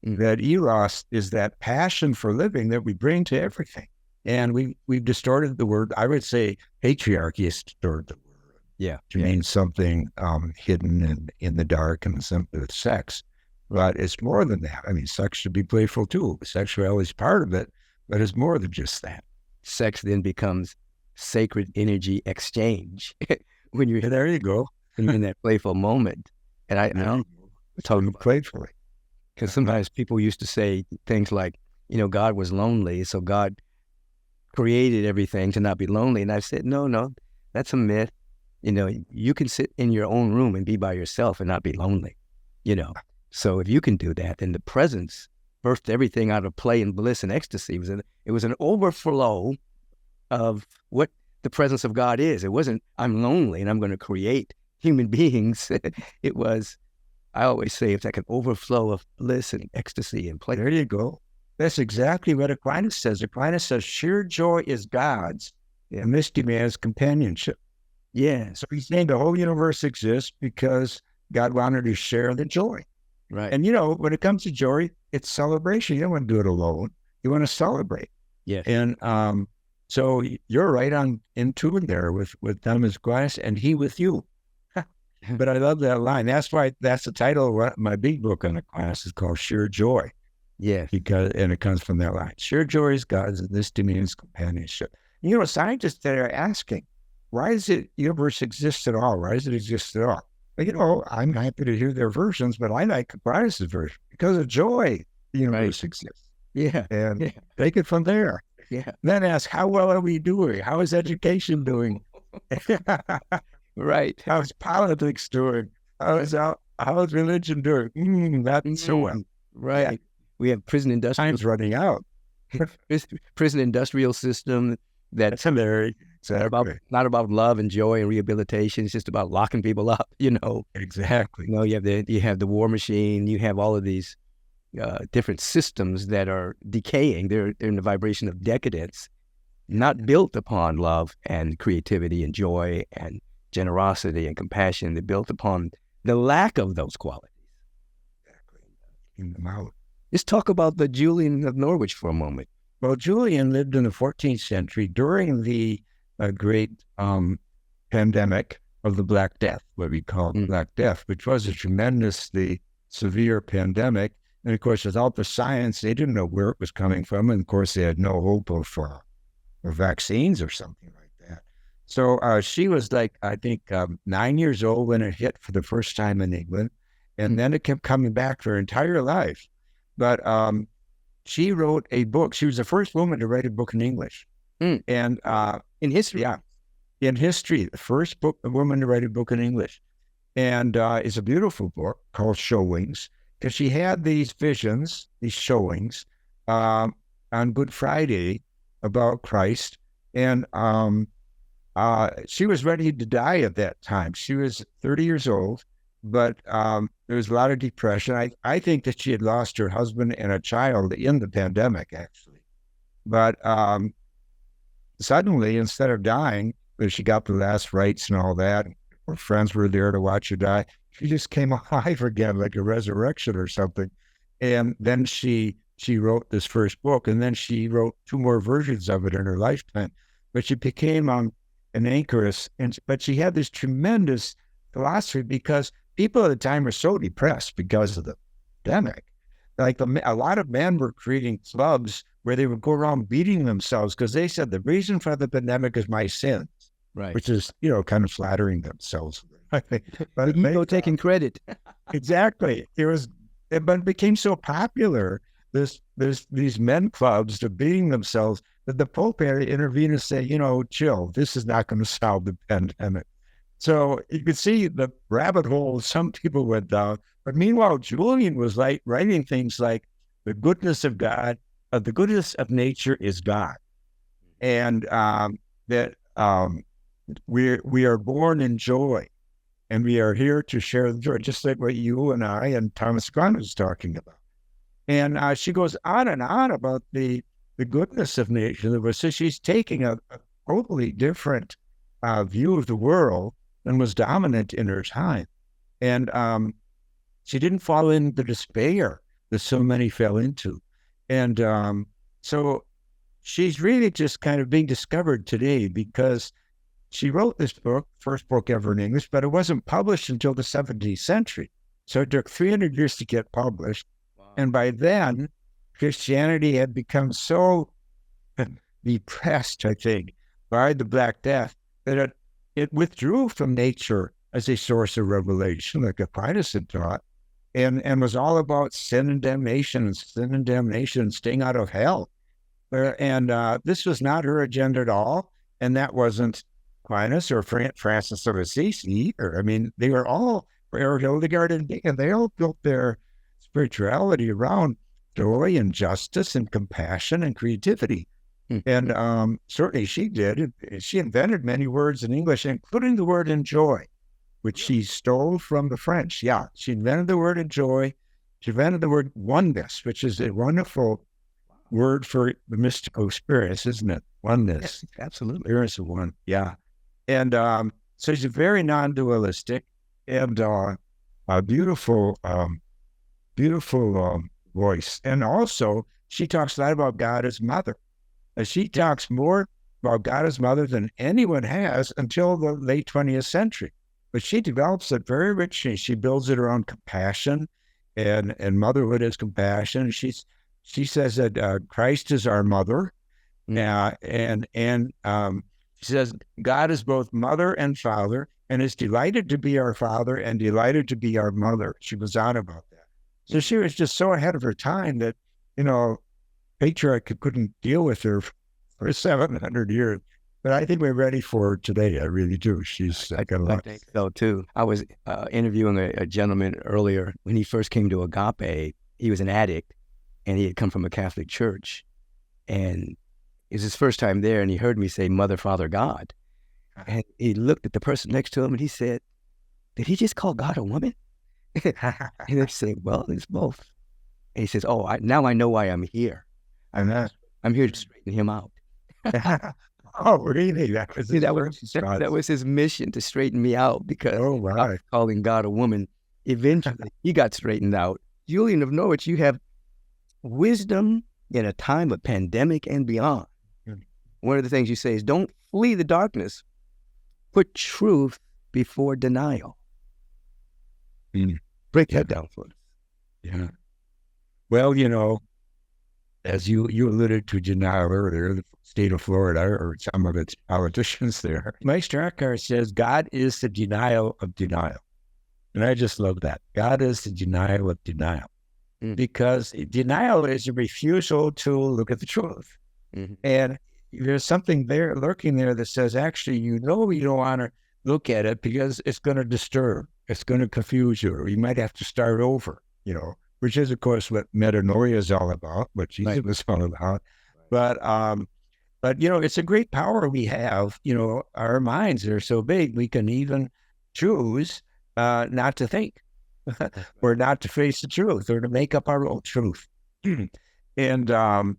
That eros is that passion for living that we bring to everything. And we've distorted the word. I would say patriarchy has distorted the word. To mean something hidden and in the dark and something with sex. But it's more than that. I mean, sex should be playful too. Sexuality is part of it. But it's more than just that. Sex then becomes sacred energy exchange when you're there. You go in that playful moment. And I talking playfully, because sometimes people used to say things like, God was lonely, so God created everything to not be lonely. And I've said, no, that's a myth. You can sit in your own room and be by yourself and not be lonely. So if you can do that, then the presence birthed everything out of play and bliss and ecstasy. It was an overflow of what the presence of God is. It wasn't, I'm lonely and I'm going to create human beings. It was, I always say, it's like an overflow of bliss and ecstasy and play. There you go. That's exactly what Aquinas says. Aquinas says sheer joy is God's and this demands companionship. Yeah. So he's saying the whole universe exists because God wanted to share the joy. Right. And, when it comes to joy, it's celebration. You don't want to do it alone. You want to celebrate. Yes. And so you're right on in tune there with Thomas Aquinas, and he with you. But I love that line. That's why that's the title of my big book on Aquinas is called Sheer Joy. Yeah. And it comes from that line. Sheer joy is God's, and this demands companionship. Scientists that are asking, why does the universe exist at all? Why does it exist at all? But, I'm happy to hear their versions, but I like Aquinas' version because of joy. The universe exists. Yeah. And take it from there. Yeah. Then ask, how well are we doing? How is education doing? Right. How's politics doing? How's religion doing? That's so well. Right. Yeah. We have Time's running out. prison industrial system that's Exactly. not about love and joy and rehabilitation. It's just about locking people up. Exactly. You have the war machine. You have all of these different systems that are decaying. They're in the vibration of decadence, not built upon love and creativity and joy and generosity and compassion. They're built upon the lack of those qualities. Exactly. Keeping them out. Let's talk about the Julian of Norwich for a moment. Well, Julian lived in the 14th century during the great pandemic of the Black Death, what we call Black Death, which was a tremendously severe pandemic. And of course, without the science, they didn't know where it was coming from. And of course, they had no hope of vaccines or something like that. So she was like, I think, 9 years old when it hit for the first time in England. And then it kept coming back her entire life. But she wrote a book. She was the first woman to write a book in English. And in history. Yeah, in history, the first woman to write a book in English. And it's a beautiful book called Showings, because she had these visions, these showings on Good Friday about Christ. And she was ready to die at that time. She was 30 years old. But there was a lot of depression. I think that she had lost her husband and a child in the pandemic, actually. But suddenly, instead of dying, when she got the last rites and all that, her friends were there to watch her die, she just came alive again, like a resurrection or something. And then she wrote this first book, and then she wrote 2 more versions of it in her lifetime. But she became an anchoress, but she had this tremendous philosophy because people at the time were so depressed because of the pandemic. Like a lot of men were creating clubs where they would go around beating themselves because they said the reason for the pandemic is my sins, right? Which is, kind of flattering themselves. But taking credit. Exactly. But it became so popular. These men clubs to beating themselves that the Pope had to intervene and say, chill. This is not going to solve the pandemic. So you could see the rabbit hole some people went down. But meanwhile, Julian was writing things like the goodness of God, the goodness of nature is God. And that we are born in joy. And we are here to share the joy, just like what you and I and Thomas Aquinas was talking about. And she goes on and on about the goodness of nature. So she's taking a totally different view of the world than was dominant in her time. And she didn't fall into despair that so many fell into. And so she's really just kind of being discovered today because she wrote this book, first book ever in English, but it wasn't published until the 17th century. So it took 300 years to get published. Wow. And by then, Christianity had become so depressed, I think, by the Black Death that it withdrew from nature as a source of revelation, like Aquinas had taught, and was all about sin and damnation, staying out of hell. And this was not her agenda at all, and that wasn't Aquinas or Francis of Assisi either. I mean, they were all, or Hildegard of Bingen, they all built their spirituality around joy and justice and compassion and creativity. And certainly she did. She invented many words in English, including the word enjoy, which she stole from the French. Yeah, she invented the word enjoy. She invented the word oneness, which is a wonderful word for the mystical experience, isn't it? Oneness. Yes, absolutely. Experience of one. Yeah. And so she's very non-dualistic and a beautiful voice. And also, she talks a lot about God as mother. She talks more about God as mother than anyone has until the late 20th century. But she develops it very richly. She builds it around compassion and motherhood as compassion. She says that Christ is our mother. And She says, God is both mother and father, and is delighted to be our father and delighted to be our mother. She was on about that. So she was just so ahead of her time that, patriarch couldn't deal with her for 700 years. But I think we're ready for her today. I really do. She's got a lot. I think so, too. I was interviewing a gentleman earlier. When he first came to Agape, he was an addict, and he had come from a Catholic church. And it was his first time there, and he heard me say, Mother, Father, God. And he looked at the person next to him, and he said, did he just call God a woman? And they said, well, it's both. And he says, now I know why I'm here. I'm here to straighten him out. Oh, really? That was his mission, to straighten me out, because I was calling God a woman. Eventually, he got straightened out. Julian of Norwich, you have wisdom in a time of pandemic and beyond. One of the things you say is, don't flee the darkness. Put truth before denial. Break that down for us. Yeah. Well, as you alluded to denial earlier, the state of Florida, or some of its politicians there, Meister Eckhart says God is the denial of denial. And I just love that. God is the denial of denial. Because denial is a refusal to look at the truth. And there's something there lurking there that says, actually, you don't want to look at it because it's going to disturb, it's going to confuse you, or you might have to start over, which is, of course, what metanoia is all about, what Jesus was all about. But it's a great power we have. Our minds are so big, we can even choose not to think or not to face the truth, or to make up our own truth. And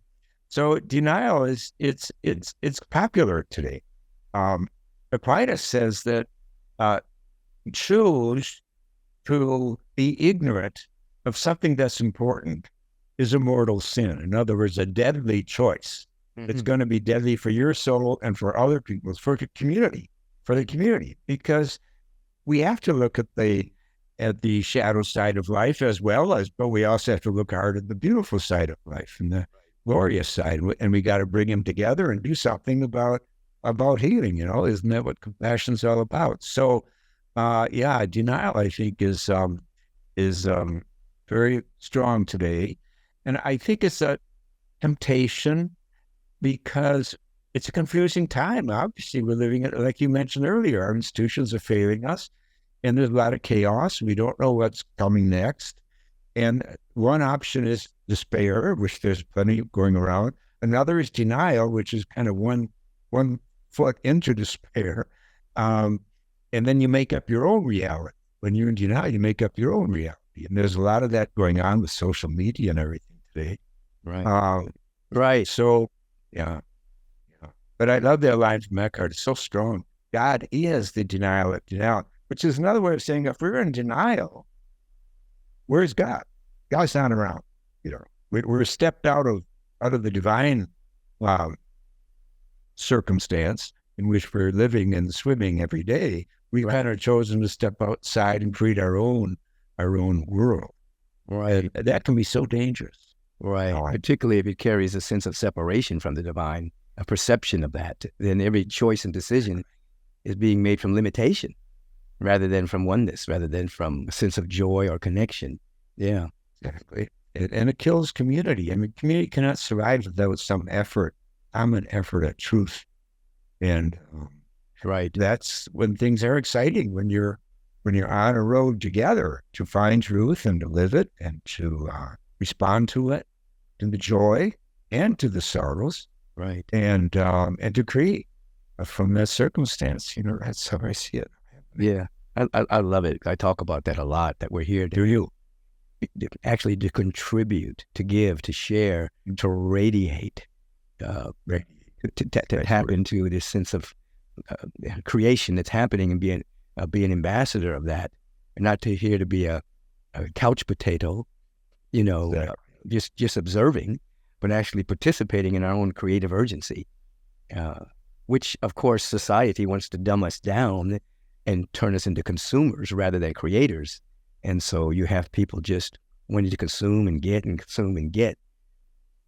so denial it's popular today. Aquinas says that choose to be ignorant of something that's important is a mortal sin. In other words, a deadly choice. It's going to be deadly for your soul and for other people's, for the community, because we have to look at the shadow side of life but we also have to look hard at the beautiful side of life and the glorious side, and we got to bring them together and do something about healing. Isn't that what compassion's all about? So, denial, I think, is very strong today, and I think it's a temptation because it's a confusing time. Obviously, we're living it, like you mentioned earlier. Our institutions are failing us, and there's a lot of chaos. We don't know what's coming next. And one option is despair, which there's plenty going around. Another is denial, which is kind of one foot into despair. And then you make up your own reality. When you're in denial, you make up your own reality. And there's a lot of that going on with social media and everything today. Right. So, yeah. But I love that line from Eckhart. It's so strong. God is the denial of denial, which is another way of saying, if we're in denial, where's God? God's not around. We're stepped out of the divine circumstance in which we're living and swimming every day. We've kind of chosen to step outside and create our own world. Right. And that can be so dangerous. Right. Particularly if it carries a sense of separation from the divine, a perception of that. Then every choice and decision is being made from limitation rather than from oneness, rather than from a sense of joy or connection. Yeah. Exactly. And it kills community. I mean, community cannot survive without some effort. I'm an effort at truth. And that's when things are exciting, when you're on a road together to find truth and to live it and to respond to it, to the joy and to the sorrows. Right. And to create from that circumstance. That's how I see it. Yeah. I love it. I talk about that a lot, that we're here to contribute, to give, to share, to radiate, to tap into this sense of creation that's happening, and be an ambassador of that, and not here to be a couch potato, just observing, but actually participating in our own creative urgency, which, of course, society wants to dumb us down and turn us into consumers rather than creators. And so you have people just wanting to consume and get and consume and get.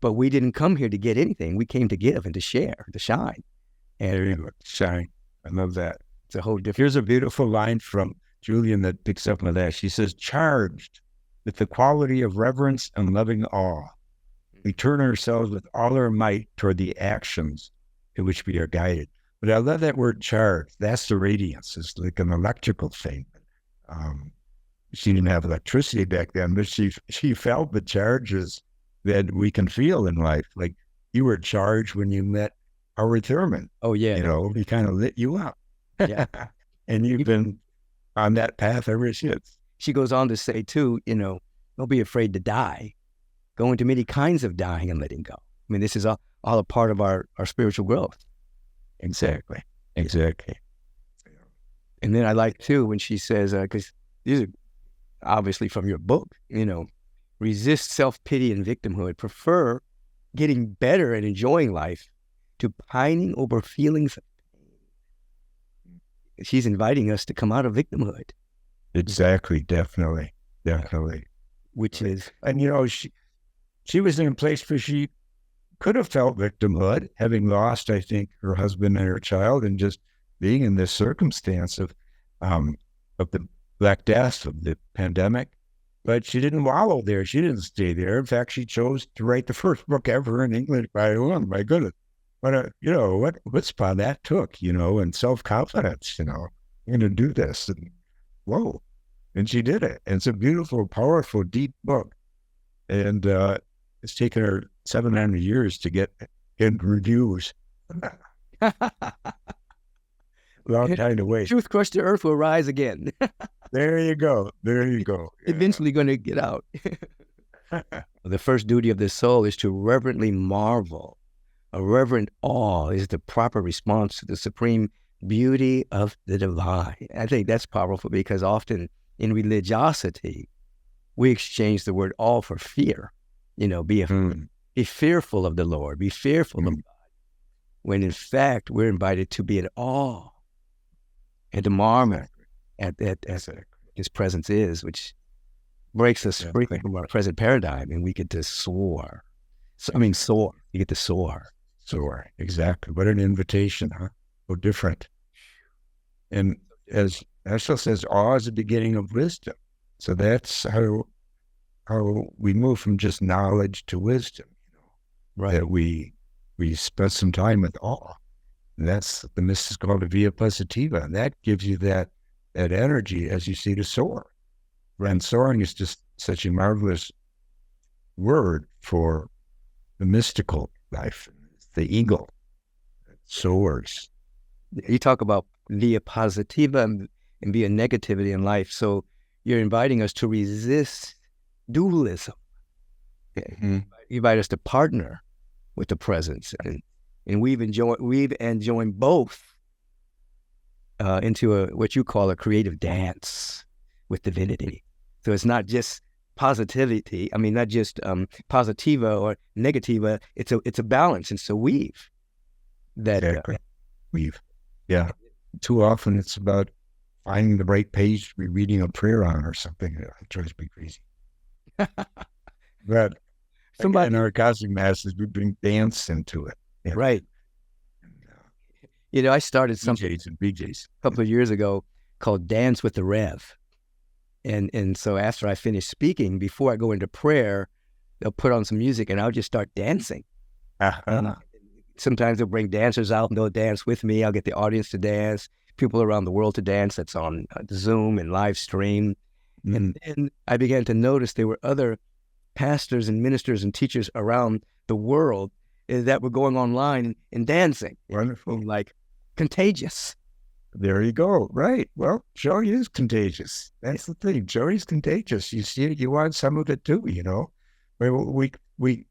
But we didn't come here to get anything. We came to give and to share, to shine. And there you go. Shine. I love that. it's a whole different. Here's a beautiful line from Julian that picks up on that. She says, charged with the quality of reverence and loving awe, we turn ourselves with all our might toward the actions in which we are guided. But I love that word charged. That's the radiance. It's like an electrical thing. She didn't have electricity back then, but she felt the charges that we can feel in life. Like you were charged when you met Howard Thurman. Oh, yeah. You know, he kind of lit you up. Yeah. And you've been on that path ever since. She goes on to say, too, don't be afraid to die. Go into many kinds of dying and letting go. I mean, this is all a part of our spiritual growth. Exactly. And then I like, too, when she says, because these are obviously from your book, resist self-pity and victimhood. Prefer getting better and enjoying life to pining over feelings of pain. She's inviting us to come out of victimhood. Exactly. Definitely. Which is... And, she was in a place where she could have felt victimhood, having lost, I think, her husband and her child, and just being in this circumstance of the Black Death, of the pandemic. But she didn't wallow there. She didn't stay there. In fact, she chose to write the first book ever in English by my goodness. But, what chutzpah that took, and self-confidence, I'm going to do this. And whoa. And she did it. And it's a beautiful, powerful, deep book. And it's taken her 700 years to get in reviews. Long time to wait. Truth crushed to earth will rise again. There you go. Eventually going to get out. The first duty of the soul is to reverently marvel. A reverent awe is the proper response to the supreme beauty of the divine. I think that's powerful because often in religiosity, we exchange the word awe for fear. Be fearful of the Lord, be fearful of God. When in fact, we're invited to be in awe and to marvel at His presence is, which breaks us free from our present paradigm, and we get to soar. Soar. You get to soar. Soar, exactly. What an invitation, huh? So different. And as Ashel says, awe is the beginning of wisdom. So that's how we move from just knowledge to wisdom. Right. That we spend some time with awe. And that's the mystics called the via positiva, and that gives you that energy, as you see, to soar. And soaring is just such a marvelous word for the mystical life. It's the eagle that soars. You talk about via positiva and via negativity in life. So you're inviting us to resist dualism. Mm-hmm. You invite us to partner with the presence, and we've enjoined both into what you call a creative dance with divinity. So it's not just positivity. Not just positiva or negativa. It's a balance. And so weave that. Exactly. Weave. Yeah. Too often it's about finding the right page to be reading a prayer on or something. It drives me crazy. But somebody in our cosmic masses, we bring dance into it. Yeah. Right. I started something BJs. a couple of years ago called Dance with the Rev. And so after I finish speaking, before I go into prayer, they'll put on some music and I'll just start dancing. Uh-huh. Sometimes they'll bring dancers out and they'll dance with me. I'll get the audience to dance, people around the world to dance. That's on Zoom and live stream. Mm-hmm. And then I began to notice there were other pastors and ministers and teachers around the world that were going online and dancing. Wonderful. Like contagious. There you go. Right. Well, joy is contagious. That's the thing. Joy is contagious. You see it, you want some of it too, We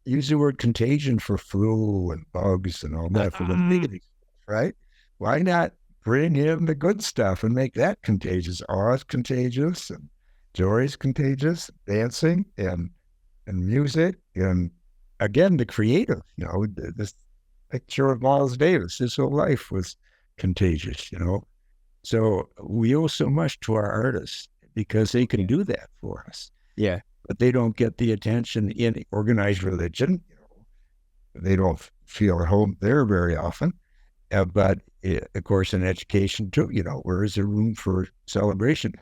use the word contagion for flu and bugs and all that for the negative, right? Why not bring in the good stuff and make that contagious? Awe is contagious and joy is contagious, dancing and music, and again, the creative, this picture of Miles Davis, his whole life was contagious, So we owe so much to our artists because they can do that for us. Yeah. But they don't get the attention in organized religion. They don't feel at home there very often. But of course, in education too, where is there room for celebration?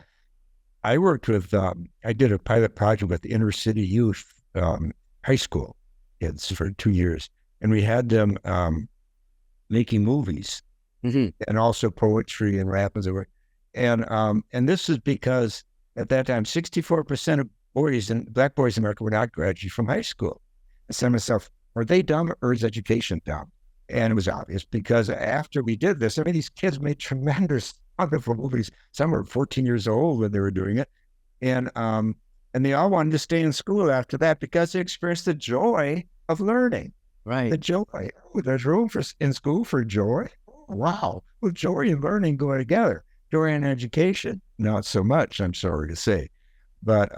I worked with, I did a pilot project with inner city youth, high school kids for 2 years. And we had them making movies and also poetry and rap and so forth. And this is because at that time, 64% of black boys in America were not graduating from high school. I said to myself, are they dumb or is education dumb? And it was obvious because after we did this, these kids made tremendous, wonderful movies. Some were 14 years old when they were doing it. And they all wanted to stay in school after that because they experienced the joy of learning. Right. The joy. Oh, there's room in school for joy. Wow. Well, joy and learning go together. Joy and education, not so much, I'm sorry to say. But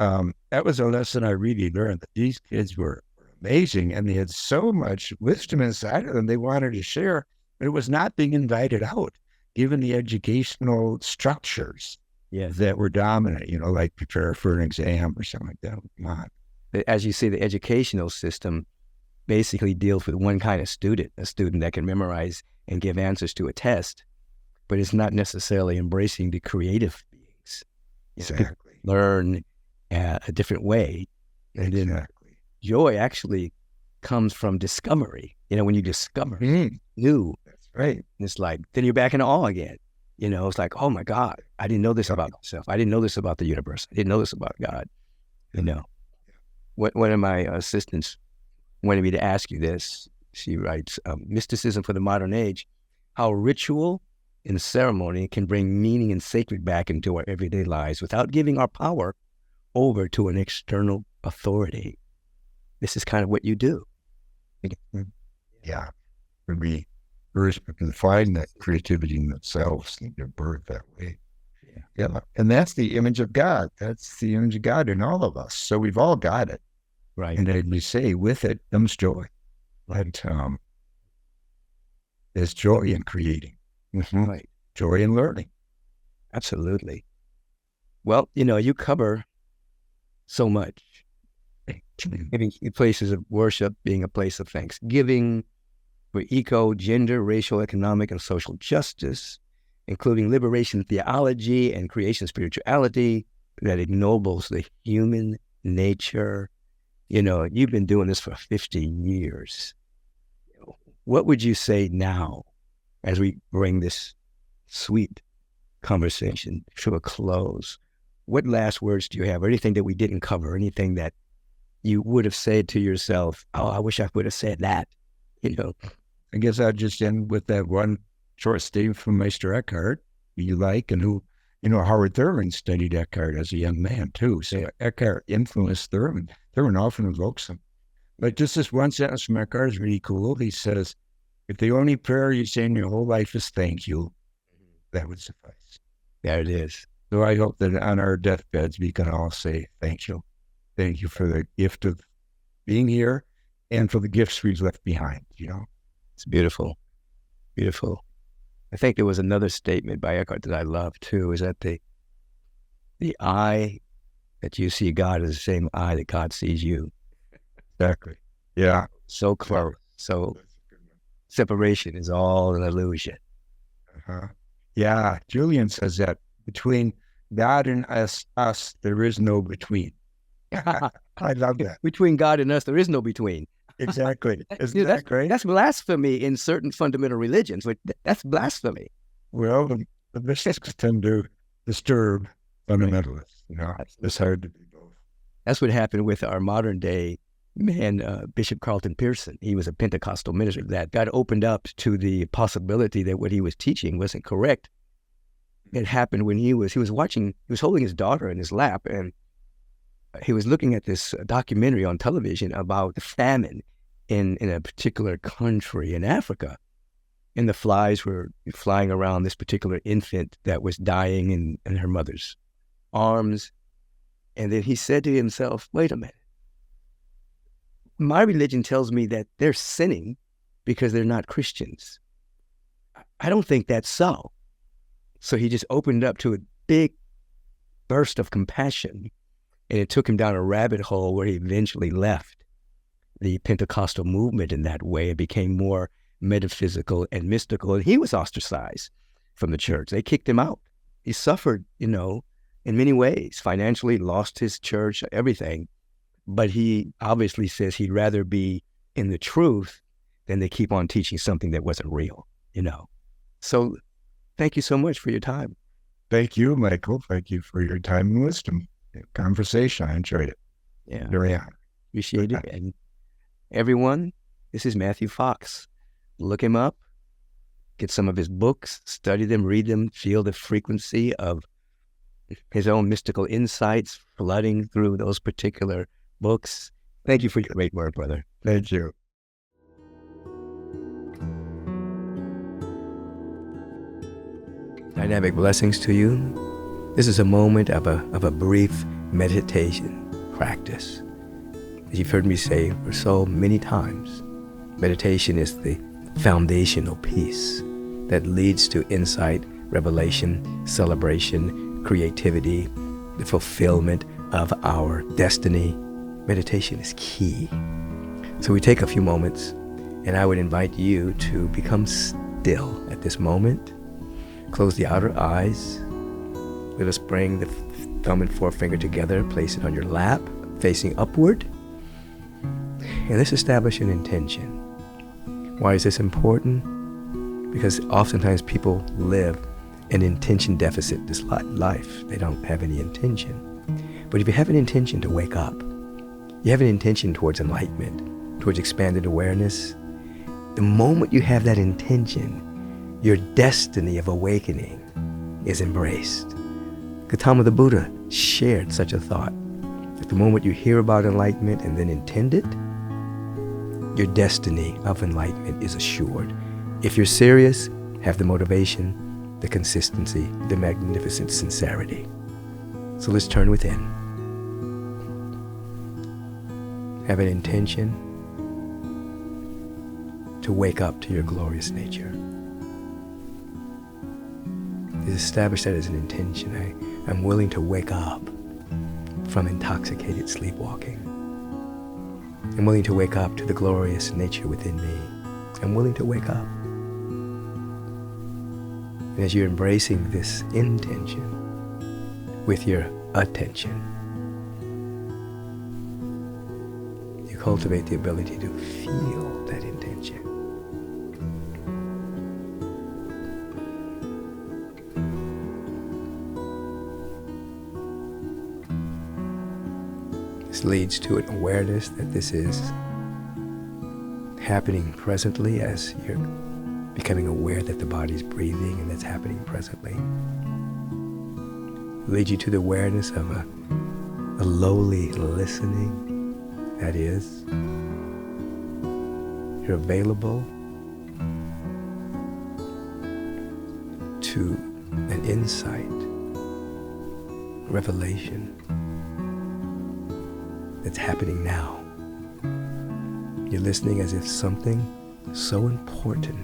that was a lesson I really learned, that these kids were amazing and they had so much wisdom inside of them they wanted to share, but it was not being invited out, given the educational structures that were dominant, like prepare for an exam or something like that. Come on. As you see, the educational system basically deals with one kind of student, a student that can memorize and give answers to a test, but it's not necessarily embracing the creative beings. Exactly. Learn a different way. And then joy actually comes from discovery. When you discover new. That's right. And it's like, then you're back in awe again. It's like, oh my God, I didn't know this about myself. I didn't know this about the universe. I didn't know this about God. One of my assistants wanted me to ask you this. She writes, Mysticism for the Modern Age, how ritual and ceremony can bring meaning and sacred back into our everyday lives without giving our power over to an external authority. This is kind of what you do. Yeah. For me, first, we can find that creativity in themselves and give birth that way. Yeah. And that's the image of God. That's the image of God in all of us. So we've all got it. Right. And as we say, with it comes joy. But there's joy in creating. Right. Joy in learning. Absolutely. Well, you cover so much. Giving places of worship, being a place of thanksgiving for eco, gender, racial, economic, and social justice, including liberation theology and creation spirituality that ennobles the human nature. You've been doing this for 50 years. What would you say now as we bring this sweet conversation to a close? What last words do you have? Or anything that we didn't cover? Anything that you would have said to yourself, oh, I wish I would have said that, I guess I'd just end with that one short statement from Meister Eckhart, who you like, and who, Howard Thurman studied Eckhart as a young man too. So Eckhart influenced Thurman. Thurman often invokes him. But just this one sentence from Eckhart is really cool. He says, if the only prayer you say in your whole life is thank you, that would suffice. There it is. So I hope that on our deathbeds, we can all say thank you. Thank you for the gift of being here and for the gifts we've left behind, It's beautiful. Beautiful. I think there was another statement by Eckhart that I love too, is that the eye that you see God is the same eye that God sees you. Exactly. Yeah. So close. So separation is all an illusion. Yeah. Julian says that between God and us, there is no between. I love that. Between God and us, there is no between. Exactly. Isn't that great? That's blasphemy in certain fundamental religions. That's blasphemy. Well, the mystics tend to disturb fundamentalists. It's hard to be both. That's what happened with our modern day man, Bishop Carlton Pearson. He was a Pentecostal minister that got opened up to the possibility that what he was teaching wasn't correct. It happened when he was holding his daughter in his lap, and he was looking at this documentary on television about the famine in a particular country in Africa. And the flies were flying around this particular infant that was dying in her mother's arms. And then he said to himself, wait a minute. My religion tells me that they're sinning because they're not Christians. I don't think that's so. So he just opened up to a big burst of compassion, and it took him down a rabbit hole where he eventually left the Pentecostal movement in that way and became more metaphysical and mystical, and he was ostracized from the church. They kicked him out. He suffered, in many ways, financially, lost his church, everything. But he obviously says he'd rather be in the truth than to keep on teaching something that wasn't real, So thank you so much for your time. Thank you, Michael. Thank you for your time and wisdom. Conversation. I enjoyed it. Yeah. Very honored. Appreciate it. And everyone, this is Matthew Fox. Look him up, get some of his books, study them, read them, feel the frequency of his own mystical insights flooding through those particular books. Thank you for your great work, brother. Thank you. Dynamic blessings to you. This is a moment of a brief meditation practice. As you've heard me say for so many times, meditation is the foundational piece that leads to insight, revelation, celebration, creativity, the fulfillment of our destiny. Meditation is key. So we take a few moments, and I would invite you to become still at this moment. Close the outer eyes. Let us bring the thumb and forefinger together, place it on your lap, facing upward. And let's establish an intention. Why is this important? Because oftentimes people live an intention deficit this life. They don't have any intention. But if you have an intention to wake up, you have an intention towards enlightenment, towards expanded awareness, the moment you have that intention, your destiny of awakening is embraced. Gautama the Buddha shared such a thought. At the moment you hear about enlightenment and then intend it, your destiny of enlightenment is assured. If you're serious, have the motivation, the consistency, the magnificent sincerity. So let's turn within. Have an intention to wake up to your glorious nature. Establish that as an intention. I'm willing to wake up from intoxicated sleepwalking. I'm willing to wake up to the glorious nature within me. I'm willing to wake up. And as you're embracing this intention with your attention, you cultivate the ability to feel that intention. This leads to an awareness that this is happening presently as you're becoming aware that the body's breathing and that's happening presently. It leads you to the awareness of a lowly listening. That is, you're available to an insight, revelation that's happening now. You're listening as if something so important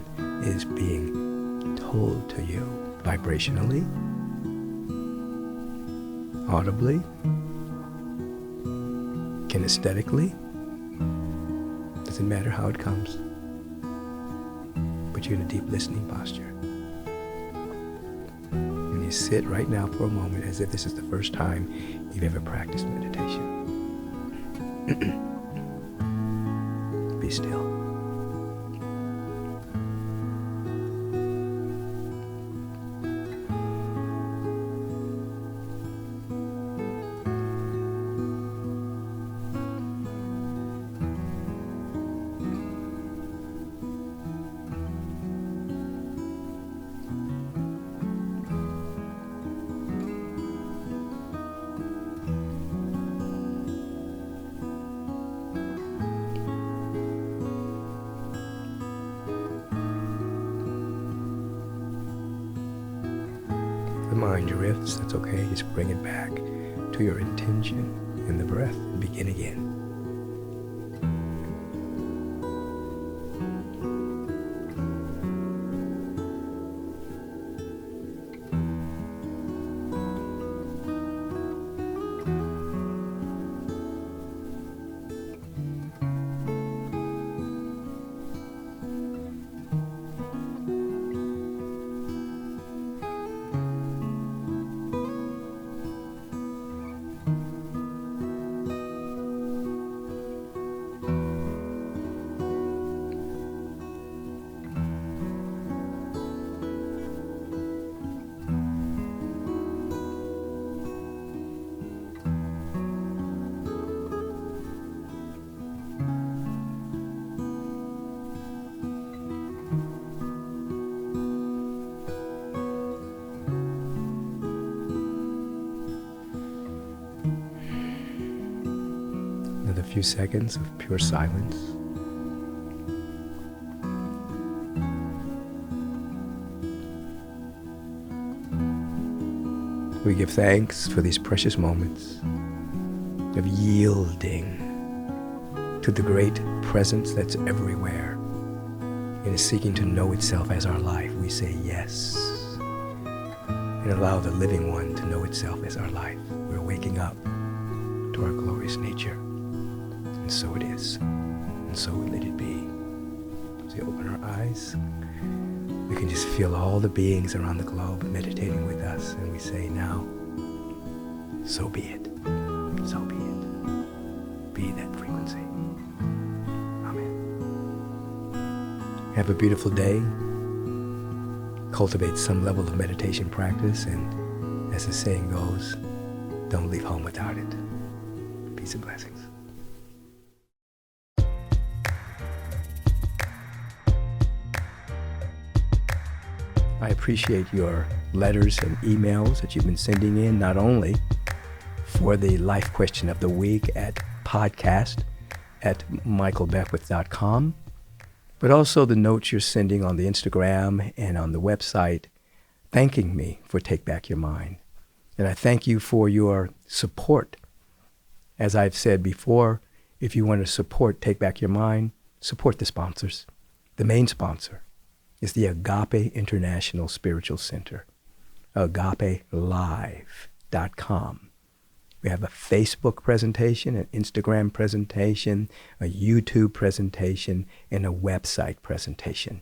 is being told to you vibrationally, audibly, kinesthetically. Doesn't matter how it comes, but you're in a deep listening posture. And you sit right now for a moment as if this is the first time you've ever practiced meditation. Be still. The mind drifts, that's okay. Just bring it back to your intention in the breath and begin again. few seconds of pure silence. We give thanks for these precious moments of yielding to the great presence that's everywhere and is seeking to know itself as our life. We say yes and allow the living one to know itself as our life. We're waking up to our glorious nature. And so it is. And so let it be. As we open our eyes, we can just feel all the beings around the globe meditating with us. And we say now, so be it. So be it. Be that frequency. Amen. Have a beautiful day. Cultivate some level of meditation practice. And as the saying goes, don't leave home without it. Peace and blessings. I appreciate your letters and emails that you've been sending in, not only for the life question of the week at podcast@michaelbeckwith.com, but also the notes you're sending on the Instagram and on the website, thanking me for Take Back Your Mind. And I thank you for your support. As I've said before, if you want to support Take Back Your Mind, support the sponsors. The main sponsor is the Agape International Spiritual Center, agapelive.com. We have a Facebook presentation, an Instagram presentation, a YouTube presentation, and a website presentation.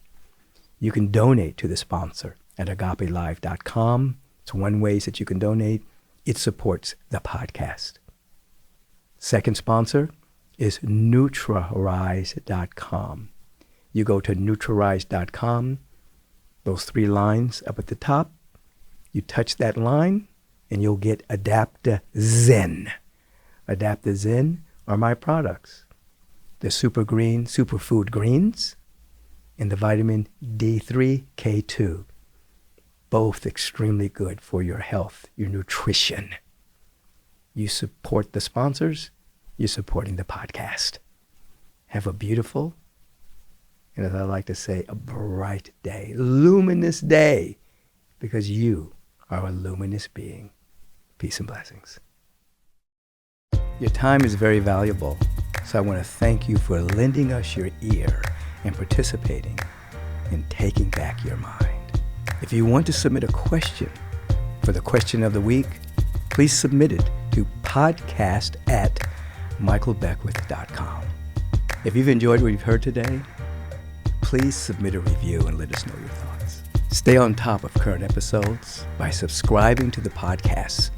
You can donate to the sponsor at agapelive.com. It's one way that you can donate. It supports the podcast. Second sponsor is Nutrarise.com. You go to Nutrarise.com, those 3 lines up at the top, you touch that line, and you'll get Adaptozen. Adaptozen are my products. The Super Green Superfood Greens and the vitamin D3, K2. Both extremely good for your health, your nutrition. You support the sponsors, you're supporting the podcast. Have a beautiful, and as I like to say, a bright day, luminous day, because you are a luminous being. Peace and blessings. Your time is very valuable, so I want to thank you for lending us your ear and participating in taking back your mind. If you want to submit a question for the question of the week, please submit it to podcast@michaelbeckwith.com. If you've enjoyed what you've heard today, please submit a review and let us know your thoughts. Stay on top of current episodes by subscribing to the podcast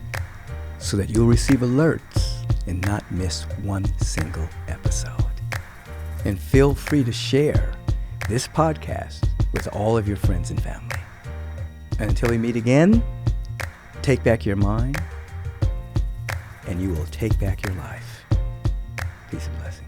so that you'll receive alerts and not miss one single episode. And feel free to share this podcast with all of your friends and family. And until we meet again, take back your mind, and you will take back your life. Peace and blessings.